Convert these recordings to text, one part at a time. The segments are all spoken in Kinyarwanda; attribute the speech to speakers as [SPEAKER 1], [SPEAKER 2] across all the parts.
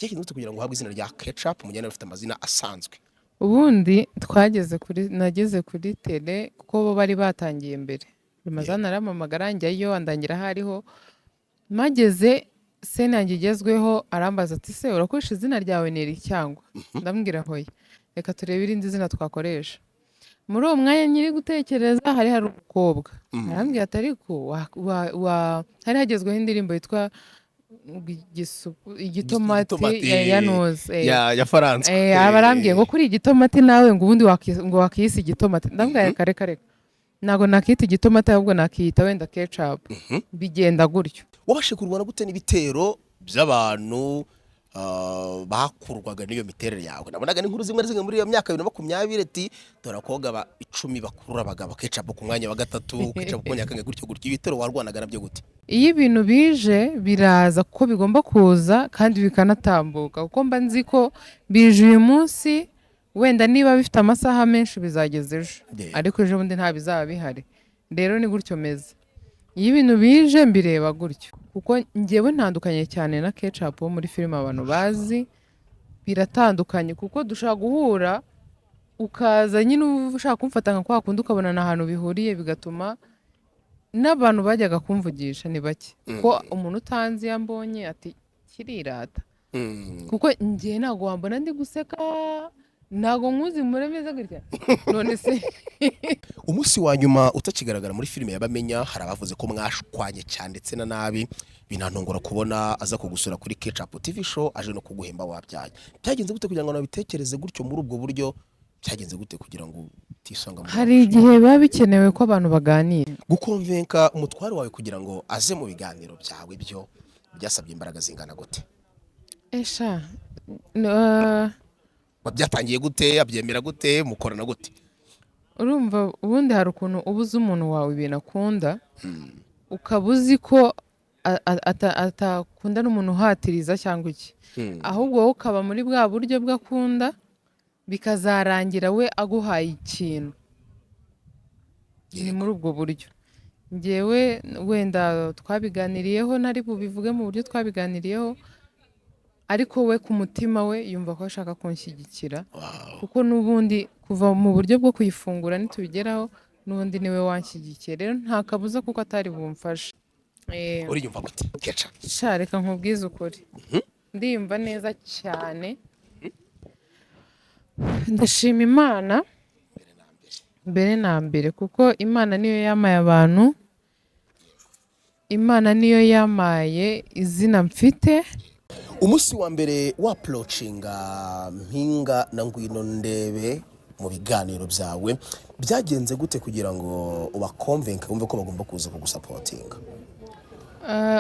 [SPEAKER 1] byagenze gute kugira ngo uhabwe izina rya Ketchup mu gihe bafite amazina asanzwe?
[SPEAKER 2] ubundi nageze kuri tele kuko bo bari batangiye mbere Ramazani arampamagara njyayo andangira aho ariho mageze sene yanjye igezweho arambaza ati se urakoresha izina ryawe Neri cyangwa ndambwira hoya reka turebe irindi zina twakoresha muri uwo mwanya nyiri gutekereza hari umukobwa arambwira ati ariko hari hagezweho indirimbo yitwa igitomati ya noze
[SPEAKER 1] ya Faransa
[SPEAKER 2] abarambwiye ngo kuri igitomati nawe ngo ubundi ngo wakiyise igitomati ndambwira reka ntabwo nakita igitomati ahubwo nakiyita wenda Ketchup bigenda gutyo.
[SPEAKER 1] Wabashe kurwana gute n'ibitero by'abantu bakurwaga n'iyo miterere yawe? Nabonaga n'inkuru zimwe muri iyo myaka 2020 ati dore abakobwa 10 bakurura abagabo Ketchup ku mwanya wa gatatu Ketchup ku nyakanga gutyo ibitero warwanaga nabyo gute?
[SPEAKER 2] Iyo ibintu bije biraza kuko bigomba kuza kandi bikanatambuka kuko mba nzi ko bije uyu munsi wenda niba bifite amasaha menshi bizageza ejo ariko ejo bundi nta bizaba bihari rero ni gutyo meze. Iyo ibintu bije mbireba gutyo kuko njyewe ntandukanye cyane na Ketchup wo muri filime abantu bazi biratandukanye kuko dushaka guhura ukaza nyine ushaka kumfata nka kwa kundi ukabona ahantu bihuriye bigatuma n'abantu bajyaga kumvugisha ni bake ko umuntu utanzi yambonye ati kirirata kuko njye ntago wambona ndi guseka ntago nkuzi muremeza gutya none se
[SPEAKER 1] umunsi wa nyuma utakigaragara muri filime yabamenya hari abavuze ko mwashwanye cyane ndetse na nabi binantongora kubona aza kugusura kuri Ketchup TV show aje no kuguhemba wabyaye. Byagenze gute kugira ngo nabitekereze gutyo muri ubwo buryo? Byagenze gute kugira ngo utisanga
[SPEAKER 2] hari igihe biba bikenewe ko abantu baganira
[SPEAKER 1] gukonvenka umutware wawe kugira ngo aze mu biganiro byawe byo byasabye imbaraga zingana gute?
[SPEAKER 2] Esha
[SPEAKER 1] byatangiye gute? Abyemera gute? Mukorana gute?
[SPEAKER 2] urumva ubundi hari ukuntu ubuze umuntu wawe ibintu akunda ukaba uzi ko atakunda n'umuntu uhatiriza cyangwa iki ahubwo wowe ukaba muri bwa buryo bw'akunda bikazarangira we aguhaye ikintu ni muri ubwo buryo. Njyewe wenda twabiganiriyeho ntari bubivuge mu buryo twabiganiriyeho ariko we ku mutima we yumva ko ashaka kunshyigikira kuko n'ubundi kuva mu buryo bwo kuyifungura nitubigeraho n'ubundi niwe wanshyigikiye rero nta kabuza kuko atari bumfashe.
[SPEAKER 1] Uriyumva gute Ketchup?
[SPEAKER 2] Sha reka nkubwize ukuri ndiyumva neza cyane ndashima Imana mbere na mbere kuko Imana niyo yamaye abantu, Imana niyo yamaye izina mfite.
[SPEAKER 1] Umunsi wa mbere wa approachinga Mpinga na Ngwino Ndebe mu biganiro byawe byagenze gute kugira ngo ubakonvenke wumve ko bagomba kuza kugusupportinga?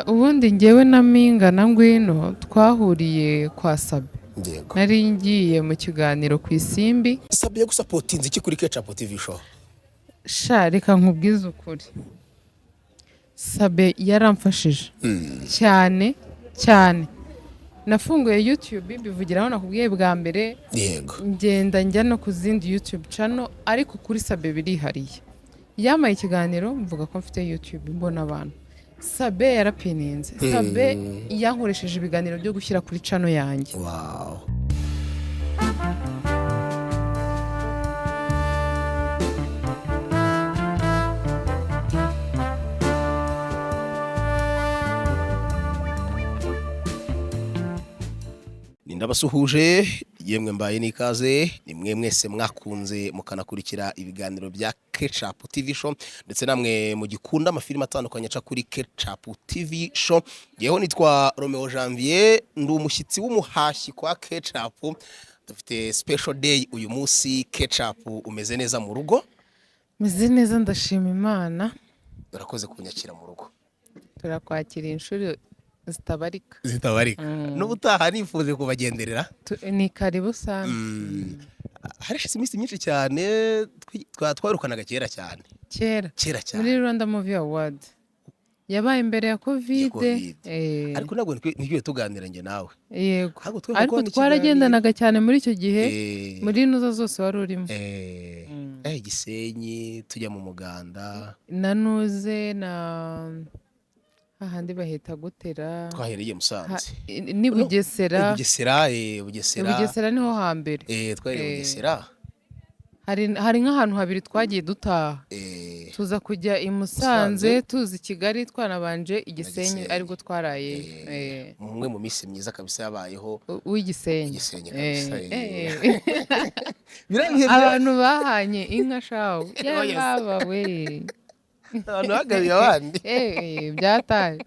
[SPEAKER 2] Ubundi njyewe na Mpinga na Ngwino twahuriye kwa Sabe. Nari ngiye mu kiganiro ku Isimbi.
[SPEAKER 1] Sabe yagusupportinze iki kuri Ketchup TV show?
[SPEAKER 2] Sha reka nkubwize ukuri Sabe yaramfashije cyane cyane. Nafunguye YouTube bivugiraho nakubwiye bwa mbere ngenda njya no ku zindi YouTube channel ariko kuri Sabe birihariye. Yamaye ikiganiro mvuga ko mfite YouTube mbona abantu. Sabe yarapininze. Sabe yankoresheje ibiganiro byo gushyira kuri channel yanjye.
[SPEAKER 1] Wow. Ndabasuhuje yemwe mbaye nikaze ni mwe mwese mwakunze mukanakurikira ibiganiro bya Ketchup TV show ndetse namwe mu gikunda amafilime atandukanye aca kuri Ketchup TV show. Yeho nitwa Romeo Janvier ndi umushyitsi w'umuhashyi kwa Ketchup. Dufite special day uyu munsi. Ketchup umeze neza mu rugo?
[SPEAKER 2] Meze neza ndashima Imana.
[SPEAKER 1] Urakoze kunyakira mu rugo.
[SPEAKER 2] Turakwakira inshuro zitabarika
[SPEAKER 1] n'ubutaha nifuze kubagenderera
[SPEAKER 2] ni karibu sana.
[SPEAKER 1] Harashize iminsi myinshi cyane twarukanaga kera cyane
[SPEAKER 2] muri Rwanda Movie Award yabaye imbere ya Covid
[SPEAKER 1] ariko ntabwo ntigiye tuganira njye nawe.
[SPEAKER 2] Yego ariko twaragendanaga cyane muri icyo gihe muri nuza zose wari urimo
[SPEAKER 1] Gisenyi tujya mu muganda
[SPEAKER 2] nanuze na ahandi bahita gutera
[SPEAKER 1] twahereye Musanze
[SPEAKER 2] ni Bugesera.
[SPEAKER 1] Bugesera
[SPEAKER 2] Bugesera niho hambere.
[SPEAKER 1] twahereye Bugesera
[SPEAKER 2] hari nk'ahantu habiri twagiye dutaha, tuza kujya i Musanze, tuzi Kigali, twanabanje i Gisenyi aribwo twaraye.
[SPEAKER 1] umwe mu minsi myiza kabisa yabayeho
[SPEAKER 2] w'igisenyi
[SPEAKER 1] kabisa.
[SPEAKER 2] abantu bahanye inka shawo yababa we
[SPEAKER 1] abantu bagabiye abandi
[SPEAKER 2] byataye,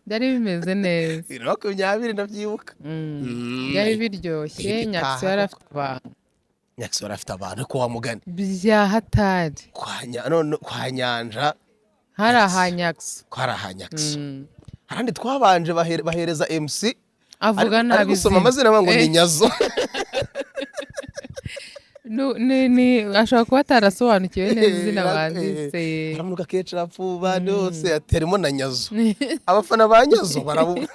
[SPEAKER 2] byari bimeze neza.
[SPEAKER 1] 2020 ndabyibuka
[SPEAKER 2] byari biryoshye. Nyakisho yari afite abantu,
[SPEAKER 1] Nyakisho yari afite abantu ko wamugani
[SPEAKER 2] bya hatari.
[SPEAKER 1] kwa Nyanja
[SPEAKER 2] hari ahanyakisho,
[SPEAKER 1] hari ahanyakisho. Harandi twabanje bahereza MC
[SPEAKER 2] avuga nabi
[SPEAKER 1] gusoma amazina ngo ni Nyazo.
[SPEAKER 2] ashobora kuba atarasobanukiwe neza izina banditse.
[SPEAKER 1] Baramuka Ketchup bandose aterimo na Nyazo. Abafana ba Nyazo baravuga.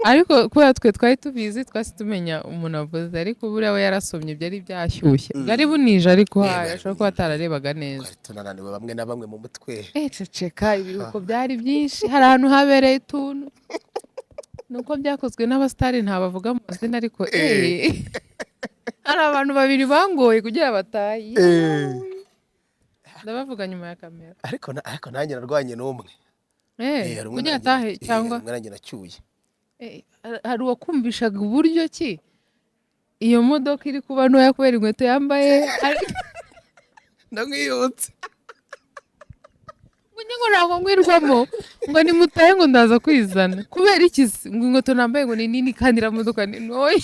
[SPEAKER 2] Ariko kubera twe twari tubizi, twasi tumenya umuntu avuze, ariko buriya we yarasomye byari byashyushye, bwari bunije, ariko ashobora kuba atararebaga neza.
[SPEAKER 1] Tunananiwe bamwe na bamwe mu mutwe.
[SPEAKER 2] Ceceka, ibiruko byari byinshi, hari ahantu habereye utuntu nuko byakozwe n'abasitari ntabavuga mu mazina, ariko hari abantu babiri bangoye kugira bataye. Ndabavuga nyuma ya kamera.
[SPEAKER 1] Ariko nanjye narwanye n'umwe.
[SPEAKER 2] Kugira atahe cyangwa
[SPEAKER 1] nanjye nacyuye.
[SPEAKER 2] Hari uwakumvishaga uburyo ki iyo modoka iri kuba ntoya kubera inkweto yambaye.
[SPEAKER 1] Ndamwiyutse.
[SPEAKER 2] ngo ntabwo ngwirwamo ngo nimutahe ngo ndaza kwizana kubera iki ngo inkweto nambaye ngo ni nini kandi iriya modoka ni ntoya.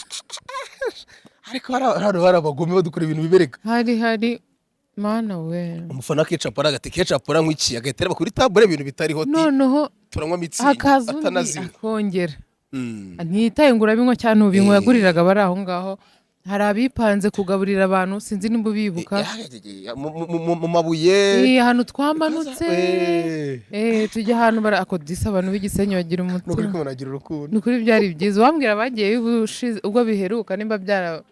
[SPEAKER 1] Ariko hari abagome badukora ibintu bibereka.
[SPEAKER 2] Hari mana we.
[SPEAKER 1] Umufana Ketchup aragati Ketchup arankwikiye agahita areba kuri table ibintu bitari hoti.
[SPEAKER 2] Noneho
[SPEAKER 1] turanywa mitsingi
[SPEAKER 2] atanazima akongera. Ntitaye ngo urabinywa cyane ubinywa yaguriraga bari aho ngaho. Hari abipanze kugaburira abantu, sinzi nimba bibuka
[SPEAKER 1] mu mabuye
[SPEAKER 2] ahantu twamanutse. Tujya ahantu barakodisa abantu b'igisenyi bagira umutima.
[SPEAKER 1] Nukuri ko banagira urukundo.
[SPEAKER 2] Nukuri byari byiza. Wambwira bagiye ubwo biheruka nimba byara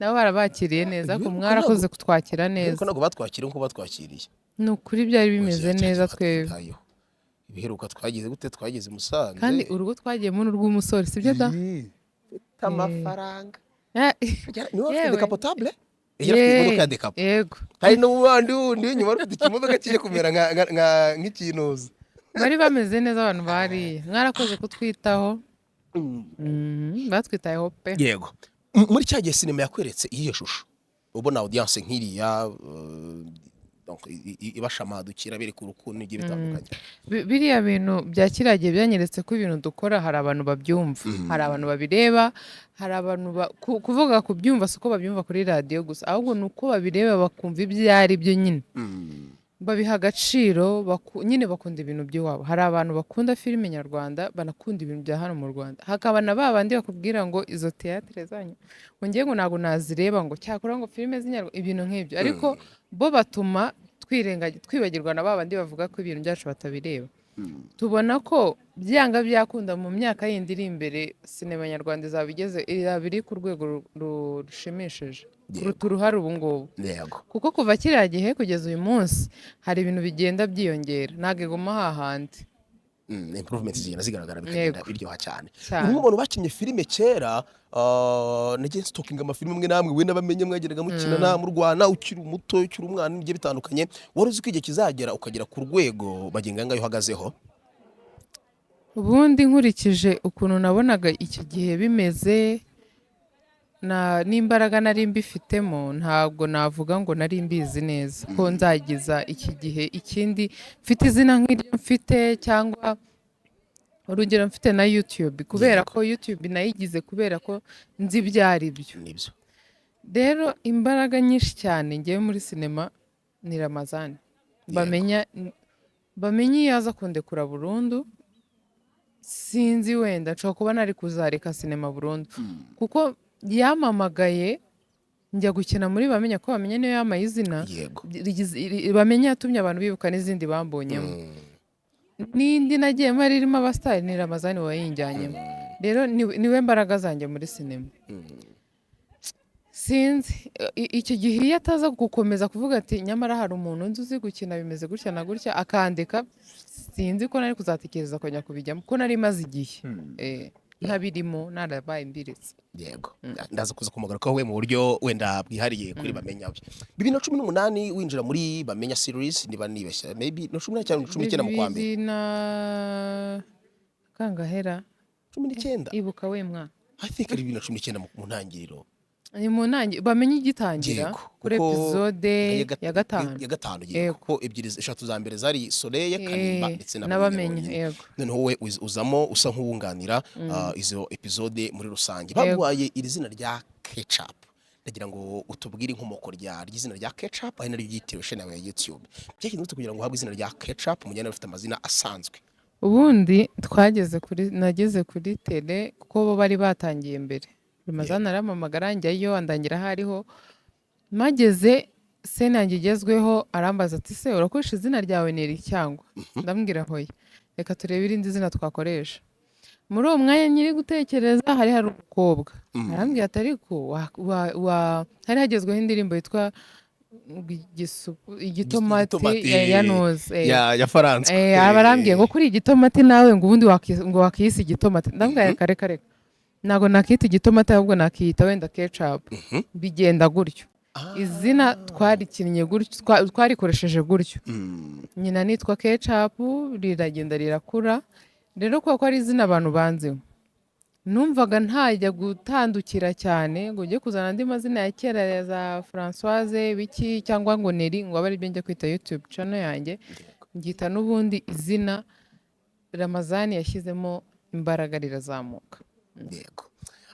[SPEAKER 2] nabo barabakiriye neza, ko mwarakoze kutwakira neza.
[SPEAKER 1] Ariko ntabwo batwakira nko batwakiriye.
[SPEAKER 2] Nukuri byari bimeze neza twebwe.
[SPEAKER 1] Ibiheruka twagize gute, twageze Musanze.
[SPEAKER 2] Kandi urugo twagiyemo n'urw'umusore, sibyo da?
[SPEAKER 1] Amafaranga. Niwe decapotable? Imodoka ya decapo.
[SPEAKER 2] Yego.
[SPEAKER 1] Hari n'uwundi nyuma rufite ikimodoka kigiye kumera nk'ikinuza.
[SPEAKER 2] Bari bameze neza abantu bari. Mwarakoze kutwitaho. Batwitayeho pe.
[SPEAKER 1] Yego. Muri cya gihe sinema yakweretse iyo shusho. Ubona audience nkiriya ibashamadukira bereka urukundo igiye bitandukanye.
[SPEAKER 2] Biriya bintu bya kiragiye byanyeretse ko ibintu dukora hari abantu babyumva, hari abantu babireba, hari abantu kuvuga kubyumva siko babyumva kuri radio gusa, ahubwo nuko babireba bakumva ibyo ari byo nyine. Babiha agaciro, nyine bakunda ibintu by'iwabo. Hari abantu bakunda filime nyarwanda, banakunda ibintu bya hano mu Rwanda. Hakaba na babandi bakubwira ngo izo theatre zanyu ngiye ngo ntago nazireba, ngo cyakora ngo filime z'inyarwanda ibintu nk'ibyo, ariko bo batuma twibagirwa na babandi bavuga ko ibintu byacu batabireba. Tubona ko byanga byakunda mu myaka yindi iri imbere sinema nyarwanda izaba iri ku rwego rushimishije kuruta uruhare ubu ngubu, kuko kuva kiriya gihe kugeza uyu munsi hari ibintu bigenda byiyongera, ntabwo iguma hahandi.
[SPEAKER 1] Improvements zigenda zigaragara bikagenda biryoha cyane. Umuntu bakinnye filime kera, nagiye stalking amafilime amwe namwe we nabamenye mwageraga mukina na mu Rwanda ukiri umuto ukiri umwana n'ibyo bitandukanye. Wari uzi ko igihe kizagera ukagera ku rwego bagenga ngayo uhagazeho?
[SPEAKER 2] Ubundi nkurikije ukuntu nabonaga iki gihe bimeze n'imbaraga nari mbifitemo, ntabwo navuga ngo nari mbizi neza ko nzagiza iki gihe ikindi mfite izina nk'iryo mfite, cyangwa urugero mfite na YouTube, kubera ko YouTube nayigize kubera ko nzi byari byo. Rero imbaraga nyinshi cyane ngiye muri sinema ni Ramazani. Bamenya iyo aza kundekura burundu, sinzi wenda nshobora kuba nari kuzareka sinema burundu, kuko yamamagaye njya gukina muri Bamenya, ko bamenya niyo yamaye izina, Bamenya yatumye abantu bibuka n'izindi bambonyemo. N'indi nagiye mari irimo abasitari ni Ramazani wayinjyanyemo. Rero niwe mbaraga zanjye muri sinema. sinzi icyo gihe iyo ataza gukomeza kuvuga ati nyamara hari umuntu nzi uzi gukina bimeze gutya na gutya akandika, sinzi ko nari kuzatekereza kujya kubijyamo ko nari maze igihe ntabirimo narabaye mbiritse.
[SPEAKER 1] Yego ndaza kuza kumugarukaho we mu buryo wenda bwihariye kuri Bamenya. 2018 winjira muri Bamenya series, niba nibeshya maybe no 18 cyangwa 19 mu kwa mbere
[SPEAKER 2] na kangahera
[SPEAKER 1] 19
[SPEAKER 2] ibuka we mwana,
[SPEAKER 1] I think ari 2019 mu ntangiriro.
[SPEAKER 2] ni mu ntangiriro Bamenya igitangira kuri episode ya gatanu
[SPEAKER 1] kuko ebyiri eshatu za mbere zari Soleil, Kanimba ndetse
[SPEAKER 2] n'Abamenya. Yego
[SPEAKER 1] noneho we uzamo usa nk'uwunganira izo episode muri rusange. Baguhaye iri zina rya Ketchup, ndagira ngo utubwire inkomoko ry'izina rya Ketchup ari naryo ryitiriwe channel ya YouTube. Byakinze kugira ngo uhabwe izina rya Ketchup mu gihe bafite amazina asanzwe.
[SPEAKER 2] ubundi nageze kuri tele kuko bo bari batangiye mbere, Ramazana aramamagara njyayo andangira hariho mageze senange igezweho, arambaza ati se urakoresha izina ryawe neri cyangwa, ndambwira hoya reka turebe irindi zina twakoresha. Muri uwo mwanya nyiri gutekereza hari umukobwa arambwira ati ariko hari hagezweho indirimbo yitwa igitomati ya Noze
[SPEAKER 1] ya Faransa,
[SPEAKER 2] abarambwiye ngo kuri igitomati nawe ngo ubundi ngo wakiyise igitomati, ndambwira kare ntago nakita igitomati ahubwo nakiyita wenda Ketchup. Bigenda gutyo, izina twarikinnye gutyo, twarikoresheje gutyo. Nyina nitwa Ketchup, riragenda rirakura rero kuko ari izina abantu banzeho, numvaga ntajya gutandukira cyane ngo ujye kuzana andi mazina ya kera ya za Françoise biki cyangwa ngo Neri ngo abe ari byo njya kwita YouTube channel yanjye, ngita n'ubundi izina Ramazani yashyizemo imbaraga rirazamuka.
[SPEAKER 1] Yego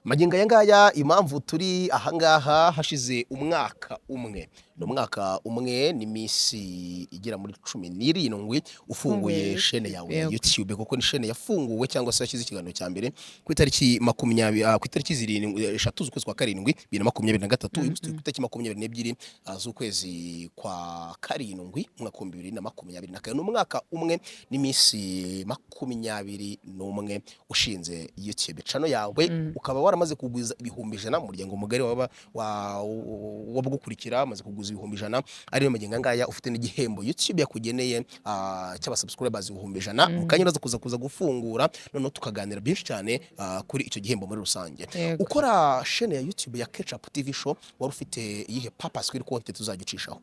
[SPEAKER 1] magingo aya ngaya impamvu turi ahangaha hashize umwaka umwe, n'umwaka umwe n'iminsi igera muri 17 ufunguye chaîne yawe ya YouTube, kuko ni chaîne yafunguwe cyangwa se yashyize ikiganiro cya mbere ku itariki 20 ku itariki 3 z'ukwezi kwa 7 2023, ku itariki 22 z'ukwezi kwa 7 umwaka wa 2024. N'umwaka umwe n'iminsi 21 ushinze YouTube channel yawe, ukaba waramaze kugwiza ibihumbi 100 mu muryango mugari wabugukurikira, amaze kugwiza ibihumbi 100, ariyo magingo ngaya ufite n'igihembo YouTube yakugeneye cy'aba subscribers ibihumbi 100. Mukanya uraza kuza gufungura noneho tukaganira byinshi cyane kuri icyo gihembo muri rusange. Ukora chaîne ya YouTube ya Ketchup TV Show, wari ufite iyihe purpose kuri content uzagicishaho?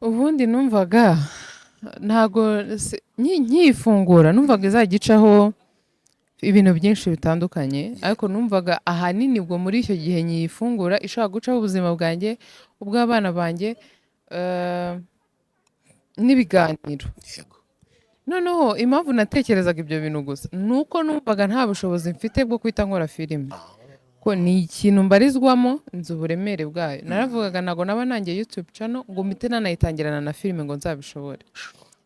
[SPEAKER 2] Ubundi numvaga ntago nkifungura numvaga izagicaho ibintu byinshi bitandukanye, ariko numvaga ahanini bwo muri icyo gihe nyifungura ishaka gucaho ubuzima bwanjye, ubw'abana banjye n'ibiganiro. Noneho impamvu natekerezaga ibyo bintu gusa nuko numvaga nta bushobozi mfite bwo kwita nkora filime, ko ni ikintu mbarizwamo nzi uburemere bwayo. Naravugaga nago naba nanjye YouTube channel ngo mpite nanayitangirana na filime ngo nzabishobore,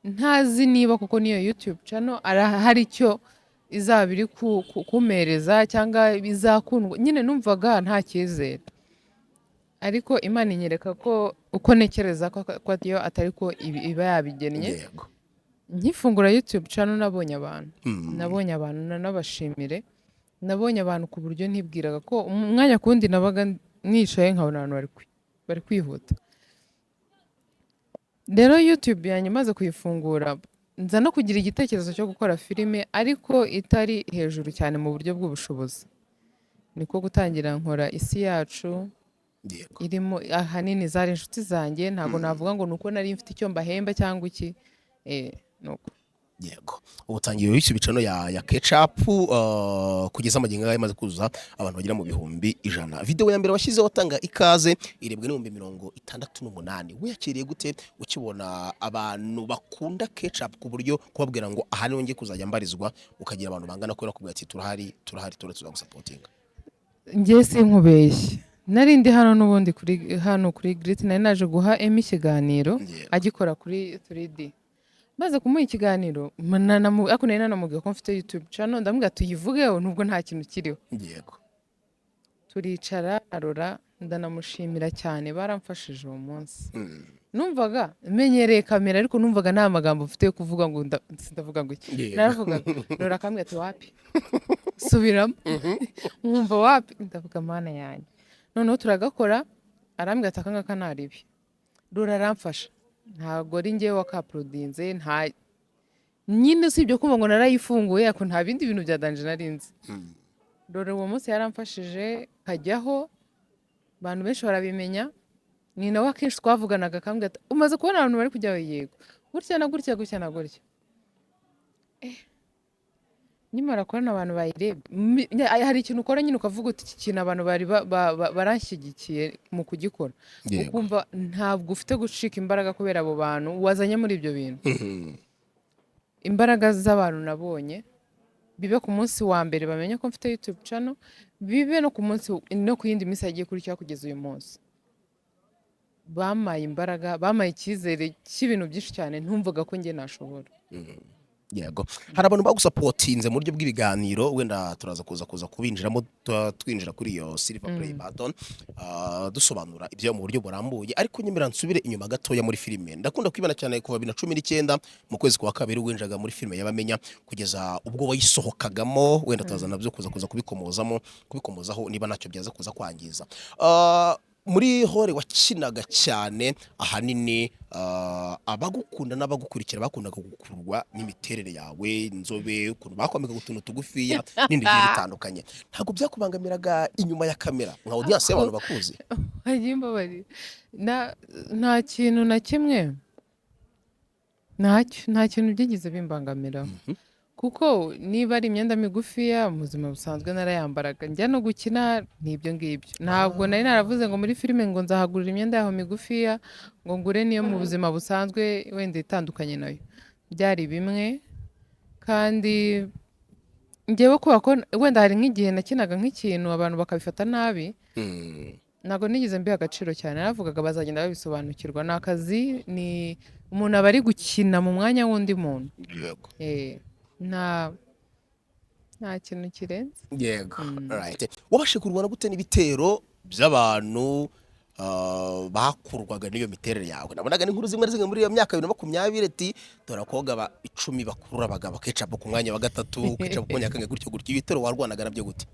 [SPEAKER 2] ntazi niba kuko niyo YouTube channel hari icyo izaba iri kumereza cyangwa bizakundwa. Nyine numvaga nta cyizere, ariko Imana inyereka ko uko nekereza ko iyo atari ko iba yabigennye. Nkifungura YouTube channel nabonye abantu nanabashimire, nabonye abantu ku buryo ntibwiraga ko umwanya kundi nabaga nicaye nkabona abantu bari kwihuta. Rero YouTube yanjye maze kuyifungura nza no kugira igitekerezo cyo gukora filime, ariko itari hejuru cyane mu buryo bw'ubushobozi. Niko gutangira nkora Isi Yacu, irimo ahanini zari inshuti zanjye, ntabwo navuga ngo nuko nari mfite icyo mbahemba cyangwa iki nuko.
[SPEAKER 1] Yego ubutangiye YouTube channel ya Ketchup kugeza amagingo ngaho imaze kuzuza abantu bagera mu bihumbi 100. Video ya mbere washyize watanga ikaze irebwe n'ibihumbi 68. Wiyakiriye gute ukibona abantu bakunda Ketchup ku buryo kubabwira ngo aha niho ngiye kuzajya mbarizwa, ukagira abantu bangana ko bakubwira ati turahari tuzagusapotinga?
[SPEAKER 2] Ngiye sinkubeshye, nari ndi hano n'ubundi kuri Grit, nari naje guha Emmy ikiganiro agikora kuri 3D. Maze kumuha ikiganiro ako nari nanamubwiye ko mfite YouTube channel, ndamubwira tuyivugeho nubwo nta kintu kiriho. Turicara arora, ndanamushimira cyane, baramfashije uwo munsi. Numvaga menyereye kamera, ariko numvaga nta magambo mfite yo kuvuga ngo ndavuga ngo iki. Naravuga rora akambwira ati wapi subiramo, nkumva wapi, ndavuga Mana yanjye. noneho turagakora arambwira ati akangaka naribi rura aramfasha ntabwo ari njyewe wakaporodinze nta nyine usibye kumva ngo narayifunguye ariko nta bindi bintu bya danje narinzi rura uwo munsi yaramfashije kajyaho abantu benshi barabimenya ni nawe akenshi twavuganaga akambwira ati umaze kubona abantu bari kujyaho yego gutya na gutya gutya na gutya nimara kubona abantu bayirebye hari ikintu ukora nyine ukavuga uti iki kintu abantu bari baranshyigikiye mu kugikora ukumva ntabwo ufite gucika imbaraga kubera abo bantu wazanye muri ibyo bintu imbaraga z'abantu nabonye bibe ku munsi wa mbere bamenye ko mfite YouTube channel bibe no ku munsi no ku yindi minsi yagiye kurikira kugeza uyu munsi bamaye imbaraga bamaye icyizere cy'ibintu byinshi cyane ntumvuga ko njye nashobora
[SPEAKER 1] yego hari abantu bagusapotinze mu buryo bw'ibiganiro wenda turaza kuza kubinjiramo twinjira kuri iyo silver play button dusobanura ibyo mu buryo burambuye ariko nyemera nsubire inyuma gatoya muri filime ndakunda kwibana cyane kuva 2019 mu kwezi kwa kabiri winjaga muri filime yabamenya kugeza ubwo wayisohokagamo wenda turaza nabyo kuza kubikomozaho niba nacyo byaza kuza kwangiza muri hore wakinaga cyane ahanini abagukunda n'abagukurikira bakundaga gukurwa n'imiterere yawe inzobe ukuntu bakomeka gutuntu tugufiya n'indi bintu bitandukanye ntabwo byakubangamiraga inyuma ya kamera nka audience y'abantu bakuzi
[SPEAKER 2] hanyuma bari nta kintu na kimwe nta kintu byigize bimbangamira kuko niba ari imyenda migufiya mu buzima busanzwe narayambaraga njya no gukina n'ibyo ngibyo ntabwo nari naravuze ngo muri filime ngo nzahagurira imyenda yaho migufiya ngo ngure niyo mu buzima busanzwe wenda itandukanye nayo byari bimwe kandi njyewe kubera ko wenda hari nk'igihe nakinaga nk'ikintu abantu bakabifata nabi ntabwo nigeze mbiha agaciro cyane naravugaga bazagenda babisobanukirwa ni akazi ni umuntu aba ari gukina mu mwanya w'undi muntu nta kintu kirenze
[SPEAKER 1] yego right wabashe kurwana gute n'ibitero by'abantu bakurwaga n'iyo miterere yawe nabonaga n'inkuru zimwe muri iyo myaka 2020 ati dorakoga 10 bakurura abagabo kecapo ku mwanya wa gatatu kecapo ku nyakanga gutyo ibitero warwanaga nabyo gute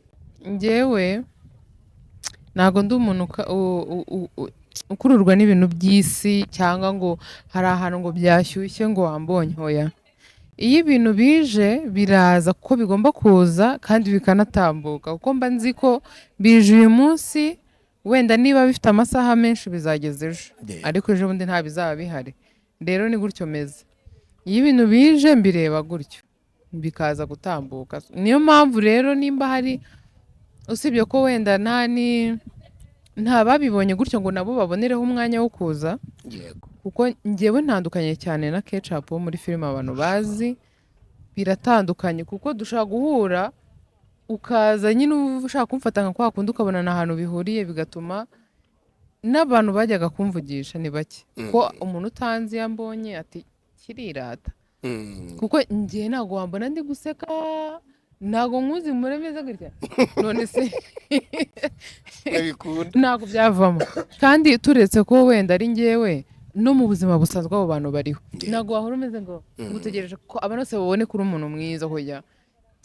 [SPEAKER 2] njyewe ntago ndi umuntu ukururwa n'ibintu by'isi cyangwa ngo hari ahantu ngo byashyushye ngo wambonye hoya iyo ibintu bije biraza kuko bigomba kuza kandi bikanatambuka kuko mba nzi ko bije uyu munsi wenda niba bifite amasaha menshi bizageza ejo ariko ejo bundi nta bizaba bihari rero ni gutyo meze iyo ibintu bije mbireba gutyo bikaza gutambuka niyo mpamvu rero nimba hari usibye ko wenda nta babibonye gutyo ngo nabo babonereho umwanya wo kuza kuko njyewe ntandukanye cyane na Ketchup wo muri filime abantu bazi biratandukanye kuko dushaka guhura ukaza nyine ushaka kumfata nka kwa kundi ukabona ahantu bihuriye bigatuma n'abantu bajyaga kumvugisha ni bake ko umuntu utanzi yambonye ati kirirata kuko njye ntago wambona ndi guseka ntago nkuzi muremeza gutya none se ntago byavamo kandi turetse ko wenda ari njyewe no mu buzima busanzwe abo bantu bariho ntago wahora umeze ngo utegereje ko abantu bose babone kuri umuntu mwiza hoya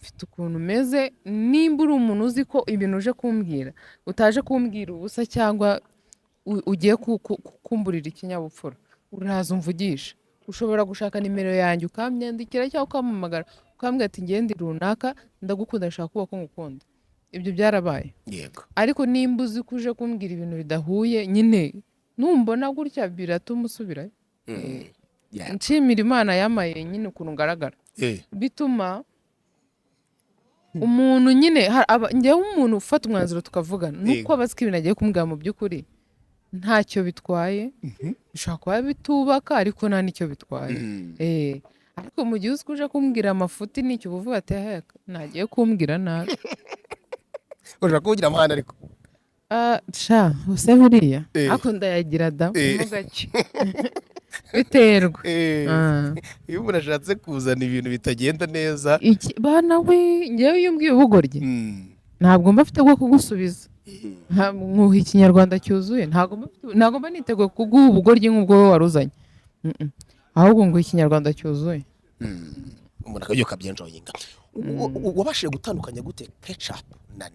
[SPEAKER 2] mfite ukuntu umeze nimba uri umuntu uzi ko ibintu uje kumbwira utaje kumbwira ubusa cyangwa ugiye kumburira ikinyabupfura uraza umvugisha ushobora gushaka nimero yanjye ukamyandikira cyangwa ukampamagara ukambwira ati ngende runaka ndagukunda ndashaka kuba ko ngukunda ibyo byarabaye
[SPEAKER 1] yego
[SPEAKER 2] ariko nimba uzi ko uje kumbwira ibintu bidahuye nyine numbona gutya biratuma usubirayo nshimira Imana yamaye nyine ukuntu ngaragara bituma umuntu nyine njyewe umuntu ufata umwanzuro tukavugana nuko abazi ko ibintu agiye kumbwira mu by'ukuri ntacyo bitwaye bishobora kuba bitubaka ariko nta n'icyo bitwaye ariko mu gihe uzi ko uje kumbwira amafuti n'icyo uvuga ati nagiye kumbwira nabi
[SPEAKER 1] ushaka kugira amahane ariko
[SPEAKER 2] sha use buriya ariko ndayagira da umugake biterwa
[SPEAKER 1] iyo umuntu ashatse kuzana ibintu bitagenda neza
[SPEAKER 2] bana we njyewe iyo umbwiye ubugoryi ntabwo mba afite bwo kugusubiza nkuha ikinyarwanda cyuzuye ntabwo mba niteguye kuguha ubugoryi nk'ubwo wowe waruzanye ahubwo nguha ikinyarwanda cyuzuye
[SPEAKER 1] umuntu akabyuka byenjoyinga wabashije gutandukanya gute Ketchup na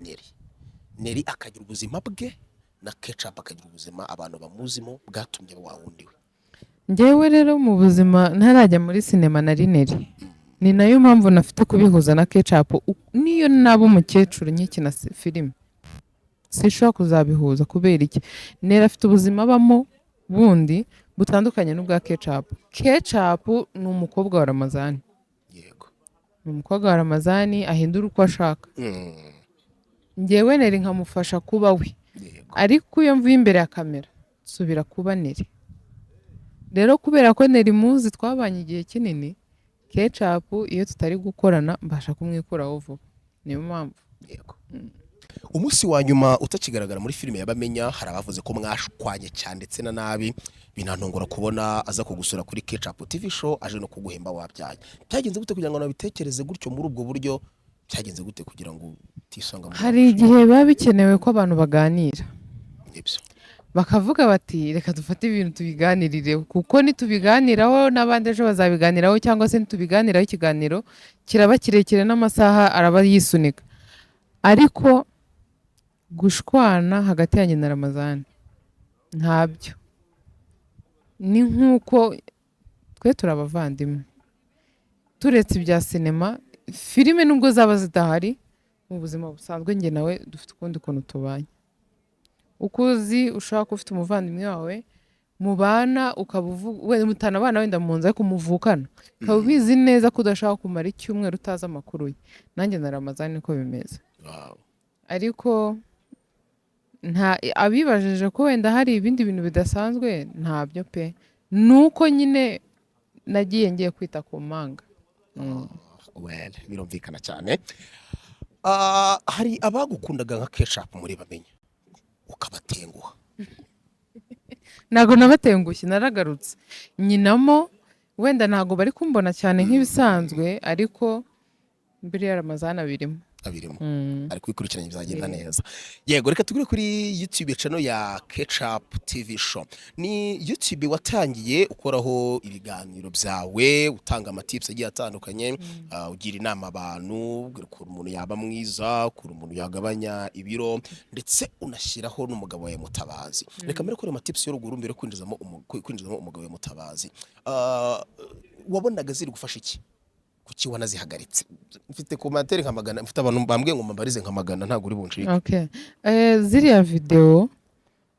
[SPEAKER 1] Neri akagira ubuzima bwe na ketchup akagira ubuzima abantu bamuzimo bwatumye wa wundi we?
[SPEAKER 2] njyewe rero mu buzima ntarajya muri sinema na rineri, ni nayo mpamvu nafite kubihuza na ketchup. Niyo naba umukecuru nkikina filime sinshobora kuzabihuza. kubera iki? nera afite ubuzima abamo bundi butandukanye n'ubwa ketchup. Ketchup ni umukobwa wa Ramazani,
[SPEAKER 1] Yego.
[SPEAKER 2] ni umukobwa wa Ramazani ahindura uko ashaka. njyewe neri nkamufasha kuba we,
[SPEAKER 1] Yego.
[SPEAKER 2] ariko iyo mvuye imbere ya kamera nsubira kuba neri. rero kubera ko neri muzi twabanye igihe kinini, ketchup iyo tutari gukorana mbasha kumwikuraho vuba, niyo mpamvu.
[SPEAKER 1] Yego. Umunsi wa nyuma utakigaragara muri filime y'Abamenya hari abavuze ko mwashwanye cyane ndetse na nabi, binantungura kubona aza kugusura kuri Ketchup TV show aje no kuguhemba wabyaye. Byagenze gute kugira ngo nabitekereze gutyo muri ubwo buryo? Byagenze gute kugira ngo utisanga mu
[SPEAKER 2] hari igihe biba bikenewe ko abantu baganira,
[SPEAKER 1] ibyo?
[SPEAKER 2] bakavuga bati reka dufate ibintu tubiganirireho, kuko nitubiganiraho n'abandi ejo bazabiganiraho, cyangwa se nitubiganiraho ikiganiro kiraba kirekire n'amasaha araba yisunika. ariko gushwana hagati yanjye na Ramazani ntabyo. ni nk'uko twe turi abavandimwe, turetse ibya sinema, filime nubwo zaba zidahari, mu buzima busanzwe njye nawe dufite ukundi kuntu tubanye. uko uzi ushobora kuba ufite umuvandimwe wawe mubana, ukaba wenda mutanabana wenda mu nzu ariko muvukana, ukaba ubizi neza ko udashaka kumara icyumweru utazi amakuru ye. nanjye na Ramazani niko bimeze. ariko abibajije ko wenda hari ibindi bintu bidasanzwe, ntabyo pe. nuko nyine nagiye ngiye kwita ku manga.
[SPEAKER 1] Well, birumvikana cyane. Hari abagukundaga nka Ketchup muri Bamenya ukabatenguha?
[SPEAKER 2] ntago nabatengushye, naragarutse nyinamo. wenda ntago bari kumbona cyane nk'ibisanzwe, ariko mbere ya Ramazani abirimo.
[SPEAKER 1] ari kwikurikiranya bizagenda neza. Yego, reka tugure kuri YouTube channel ya Ketchup TV show. Ni YouTube watangiye ukoraho ibiganiro byawe, utanga amatips agiye atandukanye, ugira inama abantu, kuri umuntu yaba mwiza, kuri umuntu yagabanya ibiro, ndetse unashyiraho n'umugabo wa Mutabazi. Reka mbere kuri amatips y'uruguru mbere kwinjizamo umugabo wa Mutabazi. Wabonaga ziri gufasha iki? Kuki wanazihagaritse? Mfite commentaire nka magana, mfite abantu bambwiye ngo mbarize nka magana, ntago uri bunshike.
[SPEAKER 2] Okay. ziriya video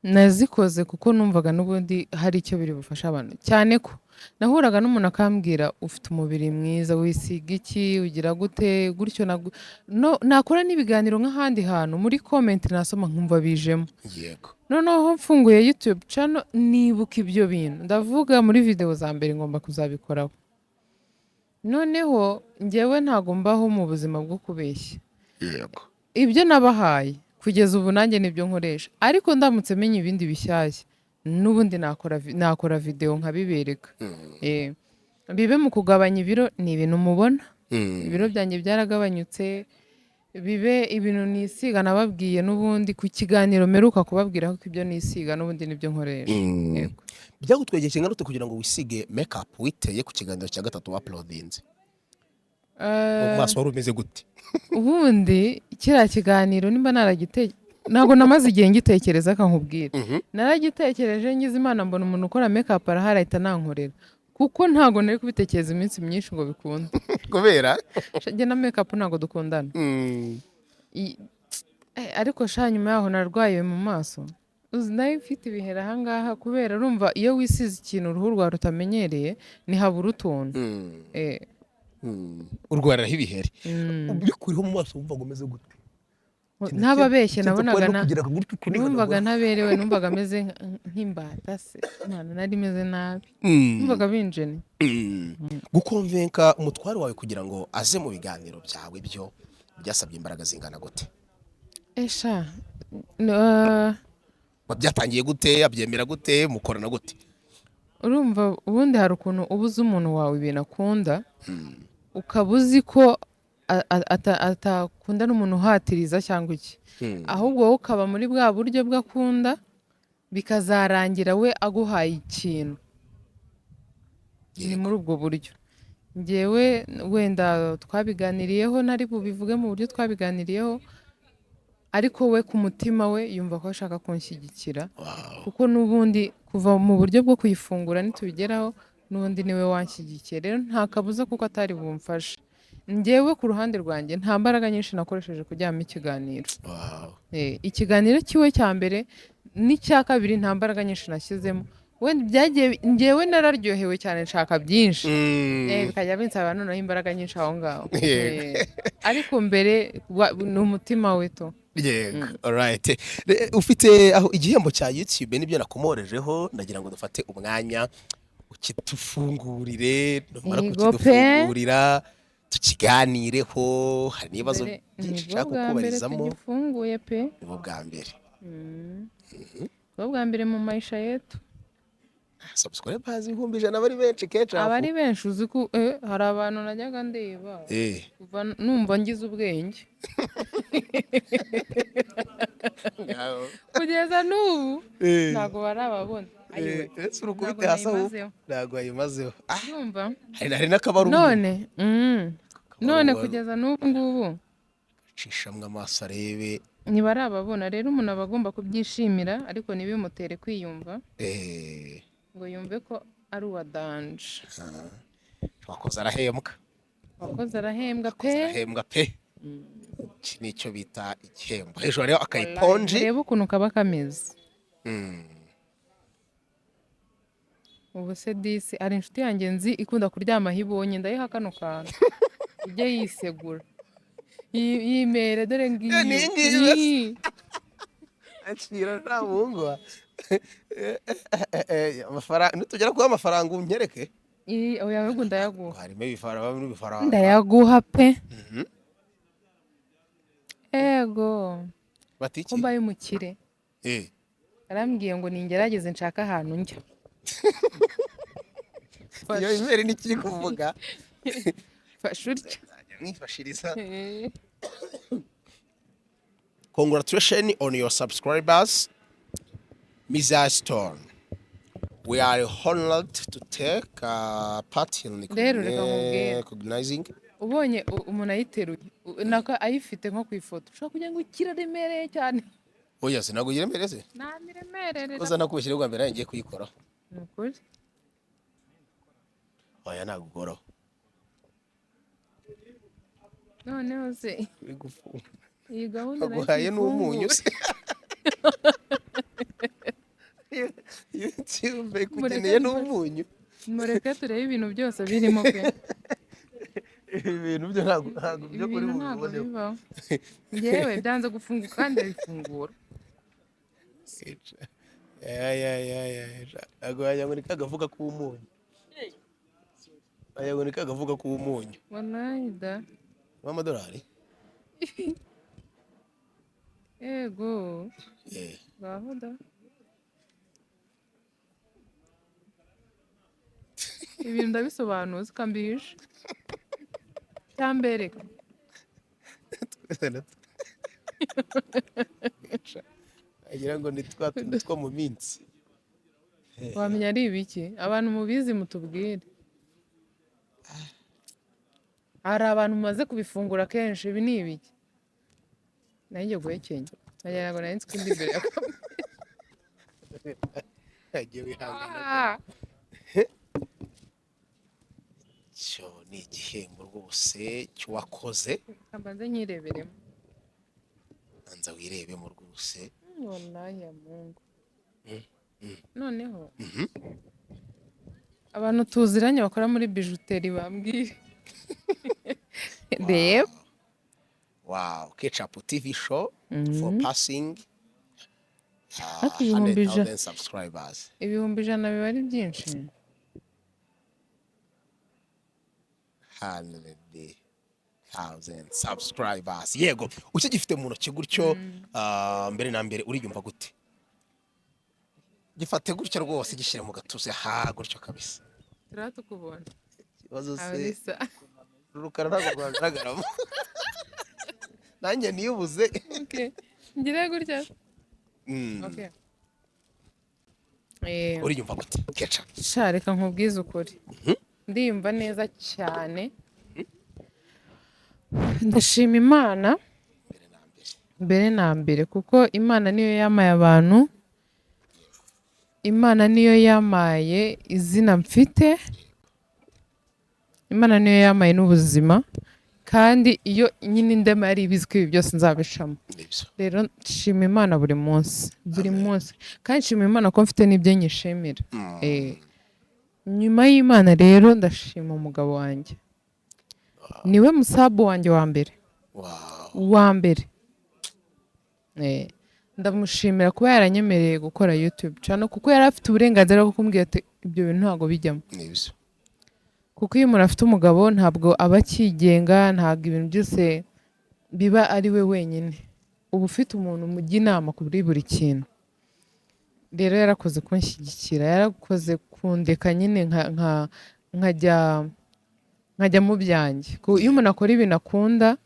[SPEAKER 2] nazikoze kuko numvaga n'ubundi hari icyo biri bufasha abantu, cyane ko nahuraga n'umuntu akambwira ufite umubiri mwiza, wisiga iki, ugira gute, gutyo nakora n'ibiganiro nk'ahandi hantu, muri comment nasoma nkumva bijemo.
[SPEAKER 1] Yego.
[SPEAKER 2] noneho mfunguye YouTube channel nibuka ibyo bintu, ndavuga muri video za mbere ngomba kuzabikoraho. noneho njyewe ntago mbaho mu buzima bwo kubeshya.
[SPEAKER 1] Yego.
[SPEAKER 2] ibyo nabahaye kugeza ubu nanjye nibyo nkoresha, ariko ndamutse menye ibindi bishyashya n'ubundi nakora video nkabibereka. bibe mu kugabanya ibiro, ni ibintu mubona. ibiro byanjye byaragabanyutse. bibe ibintu nisiga, nababwiye n'ubundi ku kiganiro meruka kubabwiraho ko ibyo nisiga n'ubundi nibyo nkoresha. Yego.
[SPEAKER 1] Byagutwegeye kingana kugira ngo wisige makeup witeye ku kiganiro cya gatatu wa uploadinze? Mu maso wari umeze gute?
[SPEAKER 2] ubundi kiriya kiganiro nimba ntago namaze igihe ngitekereza kankubwira. naragitekereje ngize Imana mbona umuntu ukora makeup arahari ahita nankorera, kuko ntago nari kubitekereza iminsi myinshi ngo bikunde.
[SPEAKER 1] Kubera
[SPEAKER 2] njye na makeup ntago dukundana. ariko nyuma yaho narwaye mu maso, nayo mfite ibiheri ahangaha, kubera urumva iyo wisize ikintu uruhu rwawe rutamenyereye ntihabura utuntu.
[SPEAKER 1] urwariraho ibiheri. Ubikuriho mu maso wumva ngo umeze gute?
[SPEAKER 2] ntababeshye, numvaga ntaberewe, numvaga ameze nk'imbata se, nari meze nabi, numvaga binjene.
[SPEAKER 1] Gukonvenka umutware wawe kugira ngo aze mu biganiro byawe byo byasabye imbaraga zingana gute? Byatangiye gute? Abyemera gute? Mukorana gute?
[SPEAKER 2] urumva ubundi hari ukuntu ubuze umuntu wawe ibintu akunda, ukaba uzi ko atakunda n'umuntu uhatiriza cyangwa iki, ahubwo wowe ukaba muri bwa buryo bw'akunda, bikazarangira we aguhaye ikintu. ni muri ubwo buryo. njyewe wenda twabiganiriyeho, ntari bubivuge mu buryo twabiganiriyeho, ariko we ku mutima we yumva ko ashaka kunshyigikira
[SPEAKER 1] Wow.
[SPEAKER 2] kuko n'ubundi kuva mu buryo bwo kuyifungura nitubigeraho n'ubundi niwe wanshyigikiye rero nta kabuza kuko atari bumfashe njyewe ku ruhande rwanjye nta mbaraga nyinshi nakoresheje kujyamo ikiganiro
[SPEAKER 1] Wow.
[SPEAKER 2] ikiganiro kiwe cya mbere n'icya kabiri nta mbaraga nyinshi nashyizemo wenda byagiye njyewe nararyohewe cyane nshaka byinshi bikajya binsaba noneho imbaraga nyinshi aho ngaho ariko mbere ni umutima we to
[SPEAKER 1] Yego, alright. Ufite aho igihembo cya YouTube nibyo nakomorejeho ndagira ngo dufate umwanya ukitufungurire numara
[SPEAKER 2] Yego pe.
[SPEAKER 1] kukidufungurira tukiganireho hari nibazo byinshi nshaka kukubarizamo
[SPEAKER 2] tugifunguye pe
[SPEAKER 1] nibo bwa mbere
[SPEAKER 2] nibo bwa mbere mu maisha yetu
[SPEAKER 1] subscribe bazi 100 bari benshi keca
[SPEAKER 2] abari benshi uzi ko hari abantu najyaga ndeba kuva numva ngize ubwenge kugeza n'ubu ntabwo barababona
[SPEAKER 1] ese urukubite hasi aho ntabwo ayimazeho
[SPEAKER 2] yumva
[SPEAKER 1] hari n'akabaru
[SPEAKER 2] none kugeza n'ubu ngubu
[SPEAKER 1] cishamwe amaso arebe
[SPEAKER 2] ntibarababona rero umuntu aba agomba kubyishimira ariko ntibimutere kwiyumva ngo yumve ko ari uwa danje
[SPEAKER 1] wakoze arahembwa pe iki nicyo bita igihembo hejuru rero akayiponje
[SPEAKER 2] reba ukuntu kaba kameze ubu se disi ari inshuti yanjye nzi ikunda kuryama aho ibonye ndayiha kano kantu ijye yisegura yimere dore ngiyi
[SPEAKER 1] akira nta bungwa amafaranga nitugera kuba amafaranga unyereke
[SPEAKER 2] oya ahubwo ndayaguha
[SPEAKER 1] harimo ibifaranga
[SPEAKER 2] ndayaguha pe ego
[SPEAKER 1] batiki
[SPEAKER 2] ko mbaye umukire arambwiye ngo ningerageze nshaka ahantu njya
[SPEAKER 1] iyo imeri n'ikiri kuvuga
[SPEAKER 2] fasha urya
[SPEAKER 1] mwifashiriza congratulations on your subscribers Mrs. Stone. We are honored to take part in recognizing.
[SPEAKER 2] Ubonye umuntu ayiteruye naka ayifite nko ku ifoto ushaka kugira ngo kiraremereye cyane
[SPEAKER 1] oya sinago yiremereze
[SPEAKER 2] nta miremerere
[SPEAKER 1] koza nakubishyira bwa mbere ngiye kuyikora
[SPEAKER 2] nukuri
[SPEAKER 1] oya nagukora
[SPEAKER 2] noneho se iyi gahunda
[SPEAKER 1] naguhaye n'umunyu se YouTube kugeneye n'umunyu
[SPEAKER 2] mureke turebe ibintu byose birimo pe
[SPEAKER 1] ibintu byo ntabwo byo kuri
[SPEAKER 2] bubone ngewe byanze gufunguka kandi bifungura
[SPEAKER 1] agoya ngo nikagavuga k'umunyu aya ngo nikagavuga k'umunyu
[SPEAKER 2] wanayida
[SPEAKER 1] $1
[SPEAKER 2] ego bavuda ibintu ndabisobanuza ukambisha cyambereka
[SPEAKER 1] agira ngo nitwa two mu minsi
[SPEAKER 2] wamenya ari ibiki abantu mubizi mutubwire hari abantu mumaze kubifungura kenshi ibi ni ibiki nanjye guhekenya nagira ngo nari nzi indi mbere
[SPEAKER 1] agiye wihangana cyo ni igihembo rwose cy'uwakoze
[SPEAKER 2] mbanze nyireberemo
[SPEAKER 1] anza wirebemo rwose
[SPEAKER 2] wallahi ya Mungu noneho abantu tuziranye bakora muri bijuteri bambwire reba
[SPEAKER 1] wow Ketchup TV show for passing
[SPEAKER 2] 100,000
[SPEAKER 1] subscribers
[SPEAKER 2] ibihumbi 100 biba ari byinshi
[SPEAKER 1] 100,000 subscribers yego ucyo gifite mu ntoki gutyo mbere na mbere uriyumva gute gifate gutyo rwose gishyire mu gatuza gutyo kabisa
[SPEAKER 2] turatukubona
[SPEAKER 1] kibazo se rukara ntabwo rwagaragaramo nanjye niyubuze
[SPEAKER 2] ngira gutya
[SPEAKER 1] uriyumva gute Ketchup
[SPEAKER 2] reka nkubwize ukuri ndiyumva neza cyane ndashima Imana mbere na mbere kuko Imana niyo yamaye abantu, Imana niyo yamaye izina mfite, Imana niyo yamaye n'ubuzima, kandi iyo nyine indema yari ibizi ko ibi byose nzabishamo.
[SPEAKER 1] Nibyo.
[SPEAKER 2] Rero nshima Imana buri munsi, buri munsi, kandi nshima Imana ko mfite n'ibyo nyishimira. Nyuma y'Imana rero ndashima umugabo wanjye, niwe musabu wanjye wa mbere, wa mbere. Ndamushimira kuba yaranyemereye gukora YouTube channel, kuko yari afite uburenganzira bwo kumbwira ati ibyo bintu ntabwo bijyamo.
[SPEAKER 1] Nibyo.
[SPEAKER 2] Kuko iyo umuntu afite umugabo ntabwo aba akigenga, ntabwo ibintu byose biba ari we wenyine, uba ufite umuntu umujya inama kuri buri kintu. Rero yarakoze kunshyigikira, yarakoze kundeka nyine nkajya mu byanjye. Iyo umuntu akora ibintu akunda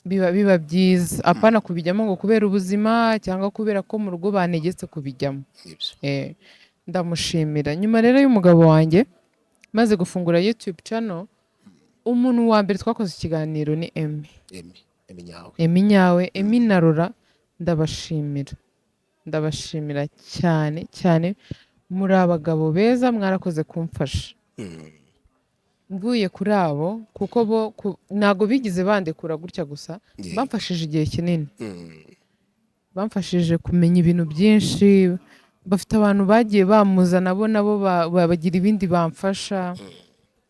[SPEAKER 2] biba byiza, apana kubijyamo ngo kubera ubuzima cyangwa kubera ko mu rugo banegetse kubijyamo. Ndamushimira. Nyuma rero y'umugabo wanjye maze gufungura YouTube channel, umuntu wa mbere twakoze ikiganiro ni Emmy Nyawe, Emmy na Rora. Ndabashimira cyane cyane, muri abagabo beza, mwarakoze kumfasha. Mvuye kuri abo, kuko bo ntago bigize bandekura gutya gusa, bamfashije igihe kinini, bamfashije kumenya ibintu byinshi. Bafite abantu bagiye bamuzana nabo bagira ibindi bamfasha,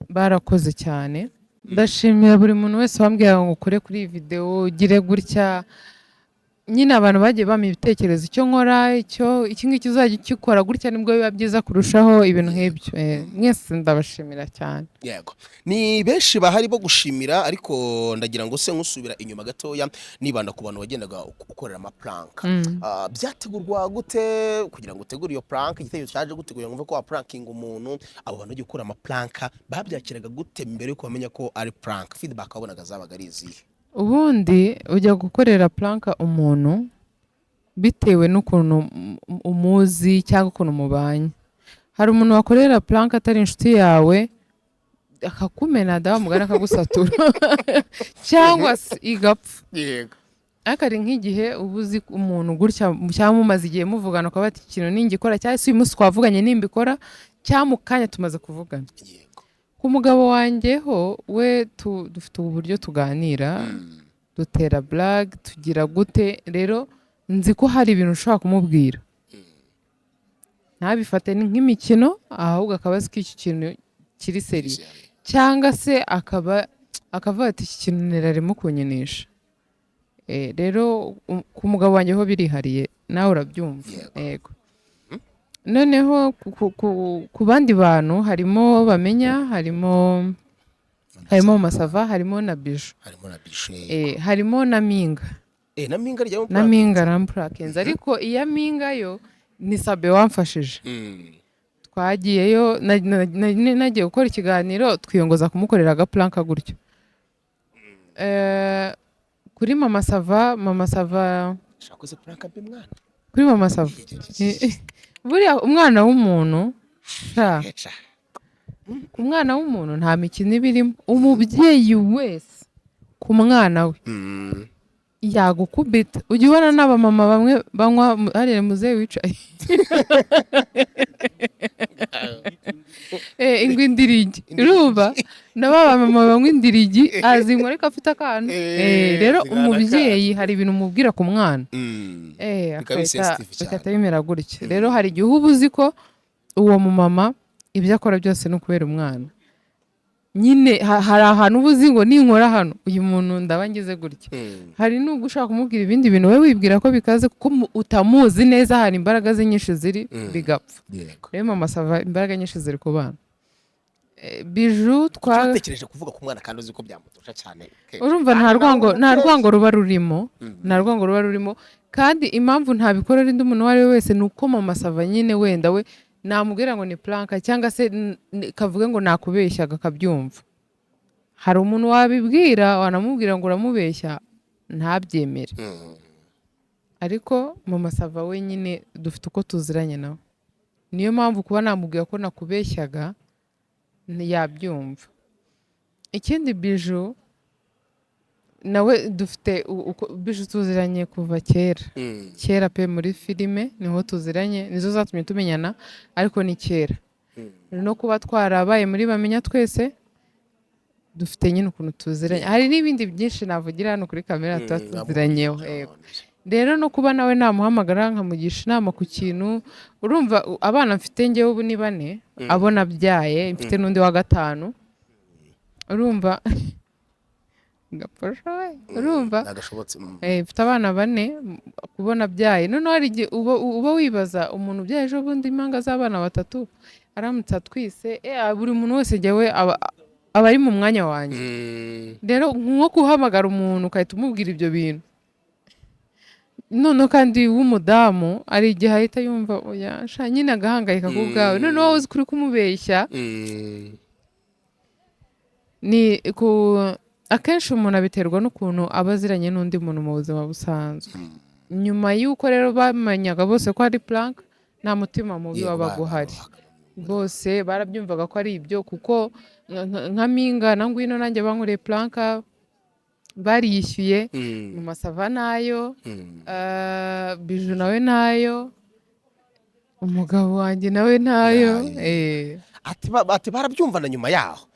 [SPEAKER 2] barakoze cyane. Ndashimira buri muntu wese wambwira ngo ukore kuri iyi video, ugire gutya. Nyine abantu bagiye bampa ibitekerezo, icyo nkora, iki ngiki uzajya ukikora gutya nibwo biba byiza kurushaho, ibintu nk'ibyo. Mwese ndabashimira cyane.
[SPEAKER 1] Yego. Ni benshi bahari bo gushimira, ariko ndagira ngo se nkusubira inyuma gatoya nibanda ku bantu wagendaga ukorera amaprank. Byategurwa gute kugira ngo utegure iyo prank? Igitekerezo cyaje gute kugira ngo uve ko wa pranking umuntu? Abo bantu bagiye gukora amaprank babyakiraga gute mbere yuko bamenya ko ari prank? Feedback wabonaga zabaga ari izihe?
[SPEAKER 2] Ubundi ujya gukorera prank umuntu bitewe n'ukuntu umuzi cyangwa ukuntu mubanye. Hari umuntu wakorera prank atari inshuti yawe, akakumena dawa mugana akagusatura cyangwa se igapfa.
[SPEAKER 1] Yego.
[SPEAKER 2] Akari nk'igihe ubuzi umuntu gutya cyangwa mumaze igihe muvugana ukaba ati ikintu ningikora, cyangwa se uyu munsi twavuganye nimbikora, cyangwa mu kanya tumaze kuvugana. Ku mugabo wanjye ho we dufite uburyo tuganira, dutera blague, tugira gute. Rero nzi ko hari ibintu ushobora kumubwira ntabifate nk'imikino, ahubwo akaba azi ko iki kintu kiri seri, cyangwa se akavuga ati iki kintu nirarimo kunyinisha. Rero ku mugabo wanjye ho birihariye, nawe urabyumva. Yego. Noneho ku bandi bantu harimo Bamenya, harimo Masava, harimo na Bijou, harimo na Minga. Na Minga rampurakenze, ariko iya Minga yo ni Sabe wamfashije. Twagiyeyo nagiye gukora ikiganiro, twiyongoza kumukorera agaplanka gutyo. Kuri Mama Sava kuri Mama Sava buriya umwana w'umuntu ku mwana w'umuntu nta mikino ibirimo. Umubyeyi wese ku mwana we yagukubita. Ujya ubona n'abamama bamwe banywa hariya muzehe wicaye ingwa indirigi, urumva n'abamama banywa indirigi azinywa ariko afite akana. Rero umubyeyi hari ibintu umubwira ku mwana bigahita bimera gutya. Rero hari igihe uba uzi ko uwo mumama ibyo akora byose ni ukubera umwana. Nyine hari ahantu uba uzi ngo ninkora hano uyu muntu ndaba ngize gutya. Hari n'ubwo ushaka kumubwira ibindi bintu wowe wibwira ko bikaze, kuko utamuzi neza, hari imbaraga ze nyinshi ziri bigapfa. Rero Mama Sava imbaraga nyinshi ziri ku bana. Bijou
[SPEAKER 1] twatekereje kuvuga ku mwana kandi uzi ko byamutosha cyane.
[SPEAKER 2] Urumva nta rwango ruba rurimo, kandi impamvu ntabikorera indi umuntu wari wese ni uko Mama Sava nyine wenda we namubwira ngo ni planka, cyangwa se kavuge ngo nakubeshyaga akabyumva. Hari umuntu wabibwira wanamubwira ngo uramubeshya ntabyemere. Ariko Mama Sava we nyine dufite uko tuziranye nawe, niyo mpamvu kuba namubwira ko nakubeshyaga yabyumva. Ikindi Bijou nawe dufite Bijou tuziranye kuva kera pe muri filime niho tuziranye nizo zatumye tumenyana ariko ni kera no kuba twarabaye muri Bamenya Twese dufite nyine ukuntu tuziranye hari n'ibindi byinshi navugira hano kuri kamera tuziranyeho rero no kuba nawe namuhamagara nkamugisha inama ku kintu urumva abana mfite njyewe ubu ni 4 abona byaye mfite n'undi wa 5 urumva ngapfasha urumva mfite abana 4 kubona byaye none hari igihe uba wibaza umuntu byaye ejo bundi impanga z'abana 3 aramutse atwise buri muntu wese njyewe aba ari mu mwanya wanjye rero nko guhamagara umuntu ukahita umubwira ibyo bintu none kandi w'umudamu ari igihe ahita yumva oya sha nyine agahangayika ku bwawe none wowe uzi kuri kumubeshya ni akenshi umuntu abiterwa n'ukuntu aba aziranye n'undi muntu mu buzima busanzwe nyuma y'uko rero bamenyaga bose ko ari prank nta mutima mubi wabaga uhari bose barabyumvaga ko ari ibyo kuko nka Mpinga na Ngwino nanjye bankoreye prank bariyishyuye mu masava nayo Bijou nawe nayo umugabo wanjye nawe nayo
[SPEAKER 1] ati barabyumva na nyuma yaho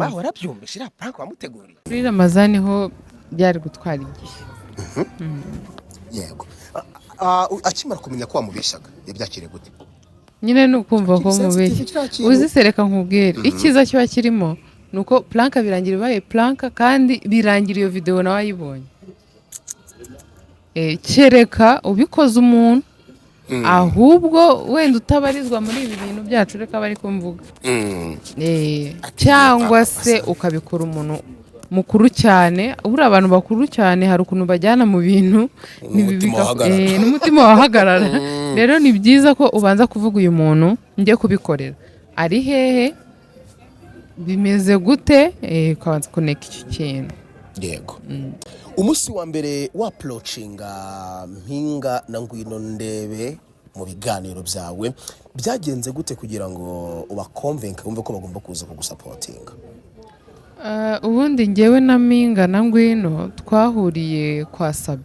[SPEAKER 1] barabyumvisha iriya prank bamuteguriye
[SPEAKER 2] kuri Ramazani ho byari gutwara igihe
[SPEAKER 1] yego akimara kumenya ko wamubeshyaga yabyakiriye gute
[SPEAKER 2] nyine ni ukumva ko mubeshya uzisereka nkubwire icyiza kiba kirimo nuko prank birangira ibaye prank kandi birangira iyo video nawe ayibonye kereka ubikoze umuntu ahubwo wenda utabarizwa muri ibi bintu byacu reka bari kumvuga cyangwa se ukabikora umuntu mukuru cyane ubura abantu bakuru cyane hari ukuntu bajyana mu bintu n'umutima wahagarara rero ni byiza ko ubanza kuvuga uyu muntu njye kubikorera ari hehe bimeze gute ukabanza kuneka icyo kintu
[SPEAKER 1] yego umunsi wa mbere wa approachinga Mpinga na Ngwino ndebe mu biganiro byawe byagenze gute kugira ngo ubakonvenke wumve ko bagomba kuza kugusapotinga
[SPEAKER 2] ubundi njyewe na Mpinga na Ngwino twahuriye kwa Sabe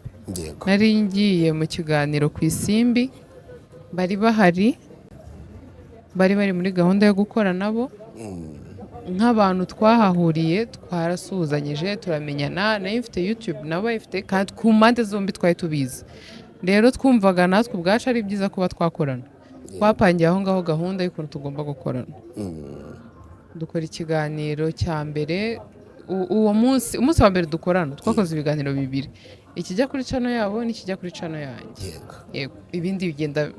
[SPEAKER 2] nari ngiye mu kiganiro ku Isimbi bari bahari bari muri gahunda yo gukora nabo nk'abantu twahahuriye twarasuhuzanyije turamenyana nayo mfite YouTube nabo bayifite kandi ku mpande zombi twari tubizi rero twumvaga natwe ubwacu ari byiza kuba twakorana twapangiye aho ngaho gahunda y'ukuntu tugomba gukorana dukora ikiganiro cya mbere uwo munsi wa mbere dukorana twakoze ibiganiro 2 ikijya kuri channel yabo n'ikijya kuri channel yanjye yego ibindi bigenda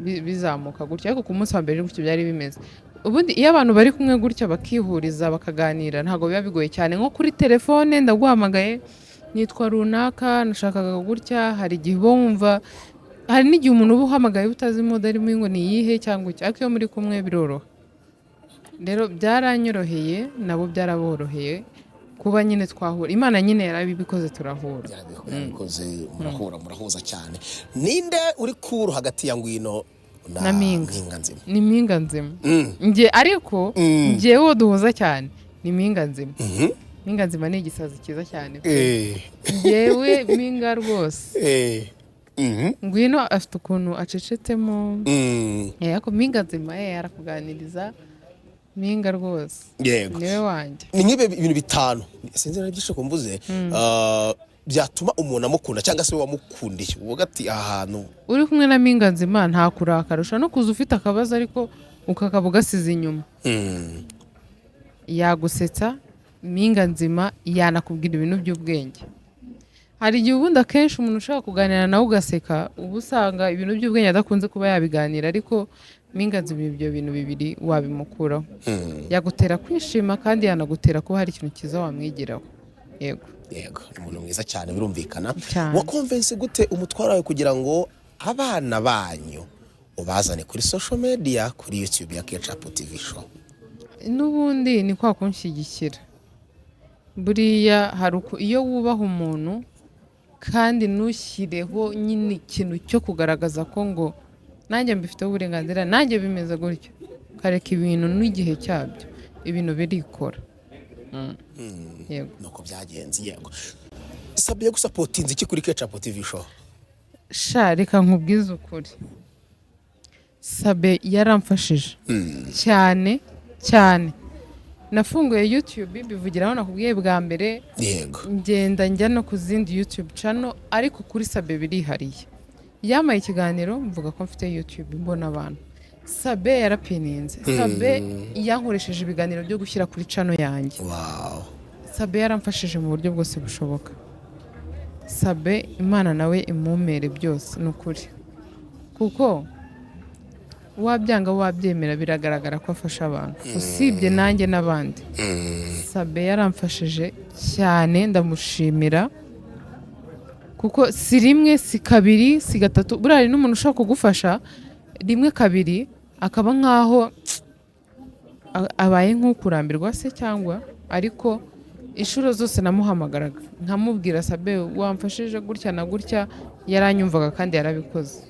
[SPEAKER 2] bizamuka gutya ariko ku munsi wa mbere gutyo byari bimeze ubundi iyo abantu bari kumwe gutya bakihuriza bakaganira ntago biba bigoye cyane nko kuri telefone ndaguhamagaye nitwa runaka nashakaga gutya hari igihe wumva hari n'igihe umuntu uba uhamagaye utazi modari ngo ni yihe cyangwa iki ariko iyo muri kumwe biroroha rero byaranyoroheye nabo byaraboroheye kuba nyine twahura Imana nyine yarabibikoze turahura
[SPEAKER 1] yarabikoze murahuza cyane ninde uri kuru hagati ya Ngwino
[SPEAKER 2] na Mpinga nzima ni Mpinga nzima nge ariko nge wo duhuza cyane ni Mpinga nzima Mpinga nzima ni igisazi cyiza cyane ngewe Mpinga rwose Ngwino afite ukuntu acecetsemo ariko Mpinga nzima arakuganiriza Mpinga rwose niwe wanjye
[SPEAKER 1] ni nk'ibi bintu 5 sinzi nabyishe kumvuze byatuma umuntu amukunda cyangwa se wamukundiye uvuga ati ahantu
[SPEAKER 2] uri kumwe na Mpinga nzima nta kurakarusha no kuza ufite akabazo ariko ukakabugasiza inyuma yagusetsa Mpinga nzima yanakubwira ibintu by'ubwenge hari igihe ubundi akenshi umuntu ushaka kuganira nawe ugaseka uba usanga ibintu by'ubwenge adakunze kuba yabiganira ariko Mpinga nzima ibyo bintu 2 wabimukuraho yagutera kwishima kandi yanagutera ko hari ikintu cyiza wamwigiraho yego
[SPEAKER 1] umuntu mwiza cyane birumvikana wakonvense gute umutwaro wawe kugira ngo abana banyu ubazane kuri social media kuri YouTube ya Ketchup TV show
[SPEAKER 2] n'ubundi ni kwa kunshyigikira buriya hari iyo wubaha umuntu kandi nushyireho nyine ikintu cyo kugaragaza ko ngo nanjye mbifiteho uburenganzira nanjye bimeze gutyo kareka ibintu n'igihe cyabyo ibintu birikora yego
[SPEAKER 1] nuko byagenze yego. Sabe gusapotinze iki kuri Ketchup TV show?
[SPEAKER 2] sha reka nkubwize ukuri, Sabe yaramfashije cyane cyane. Nafunguye YouTube bivugiraho nakubwiye bwa mbere,
[SPEAKER 1] Yego.
[SPEAKER 2] ngenda njya no ku zindi YouTube channel, ariko kuri Sabe birihariye. Yamaye ikiganiro mvuga ko mfite YouTube mbona abantu. Sabe yarapininze. Sabe yankoresheje ibiganiro byo gushyira kuri channel yanjye.
[SPEAKER 1] Wow.
[SPEAKER 2] Sabe yaramfashije mu buryo bwose bushoboka. Sabe Imana nawe imumere byose nukuri, kuko wabyanga wabyemera biragaragara ko afasha abantu, usibye nanjye n'abandi. Sabe yaramfashije cyane, ndamushimira, kuko si rimwe si kabiri si gatatu. Buriya hari n'umuntu ushaka kugufasha rimwe kabiri akaba nkaho abaye nk'ukurambirwa se cyangwa, ariko inshuro zose namuhamagaraga nkamubwira Sabe wamfashije gutya na gutya, yaranyumvaga kandi yarabikoze.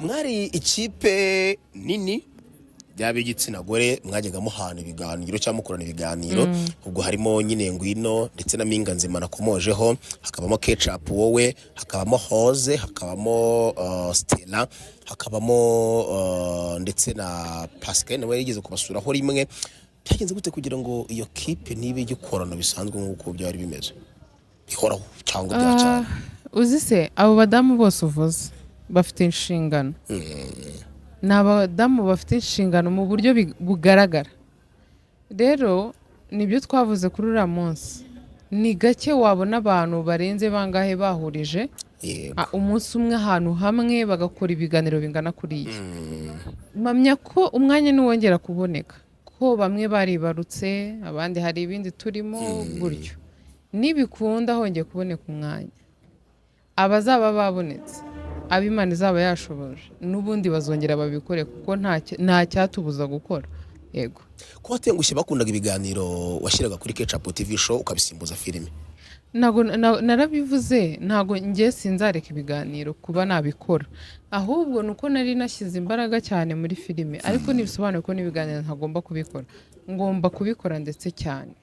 [SPEAKER 1] Mwari ikipe nini y'ab'igitsina gore, mwajyaga muhana ibiganiro cyangwa mukorana ibiganiro, ubwo harimo nyine Ngwino ndetse na Mpinga Nzima nakomojeho, hakabamo Ketchup wowe, hakabamo Hoze, hakabamo Stella, hakabamo ndetse na Pascal nawe yigeze kubasuraho rimwe. Byagenze gute kugira ngo iyo kipe nibe gikorana bisanzwe nk'uko byari bimeze ihoraho cyangwa byacana?
[SPEAKER 2] Uzi se abo badamu bose uvuze bafite inshingano. Ni abadamu bafite inshingano mu buryo bugaragara. Rero nibyo twavuze kuri uriya munsi, ni gake wabona abantu barenze bangahe bahurije umunsi umwe ahantu hamwe bagakora ibiganiro bingana kuriya. Mpamya ko umwanya niwongera kuboneka, ko bamwe baribarutse, abandi hari ibindi turimo gutyo, nibikunda hongeye kuboneka umwanya, abazaba babonetse ab'Imana izaba yashoboje n'ubundi bazongera babikore, kuko nta cyatubuza gukora. Yego.
[SPEAKER 1] Ko watengushye bakundaga ibiganiro washyiraga kuri Ketchup TV show ukabisimbuza filime?
[SPEAKER 2] Nago narabivuze, ntago ngiye sinzareka ibiganiro kuba nabikora, ahubwo nuko nari nashyize imbaraga cyane muri filime, ariko nibisobanuye ko n'ibiganiro ntagomba kubikora, ngomba kubikora ndetse cyane.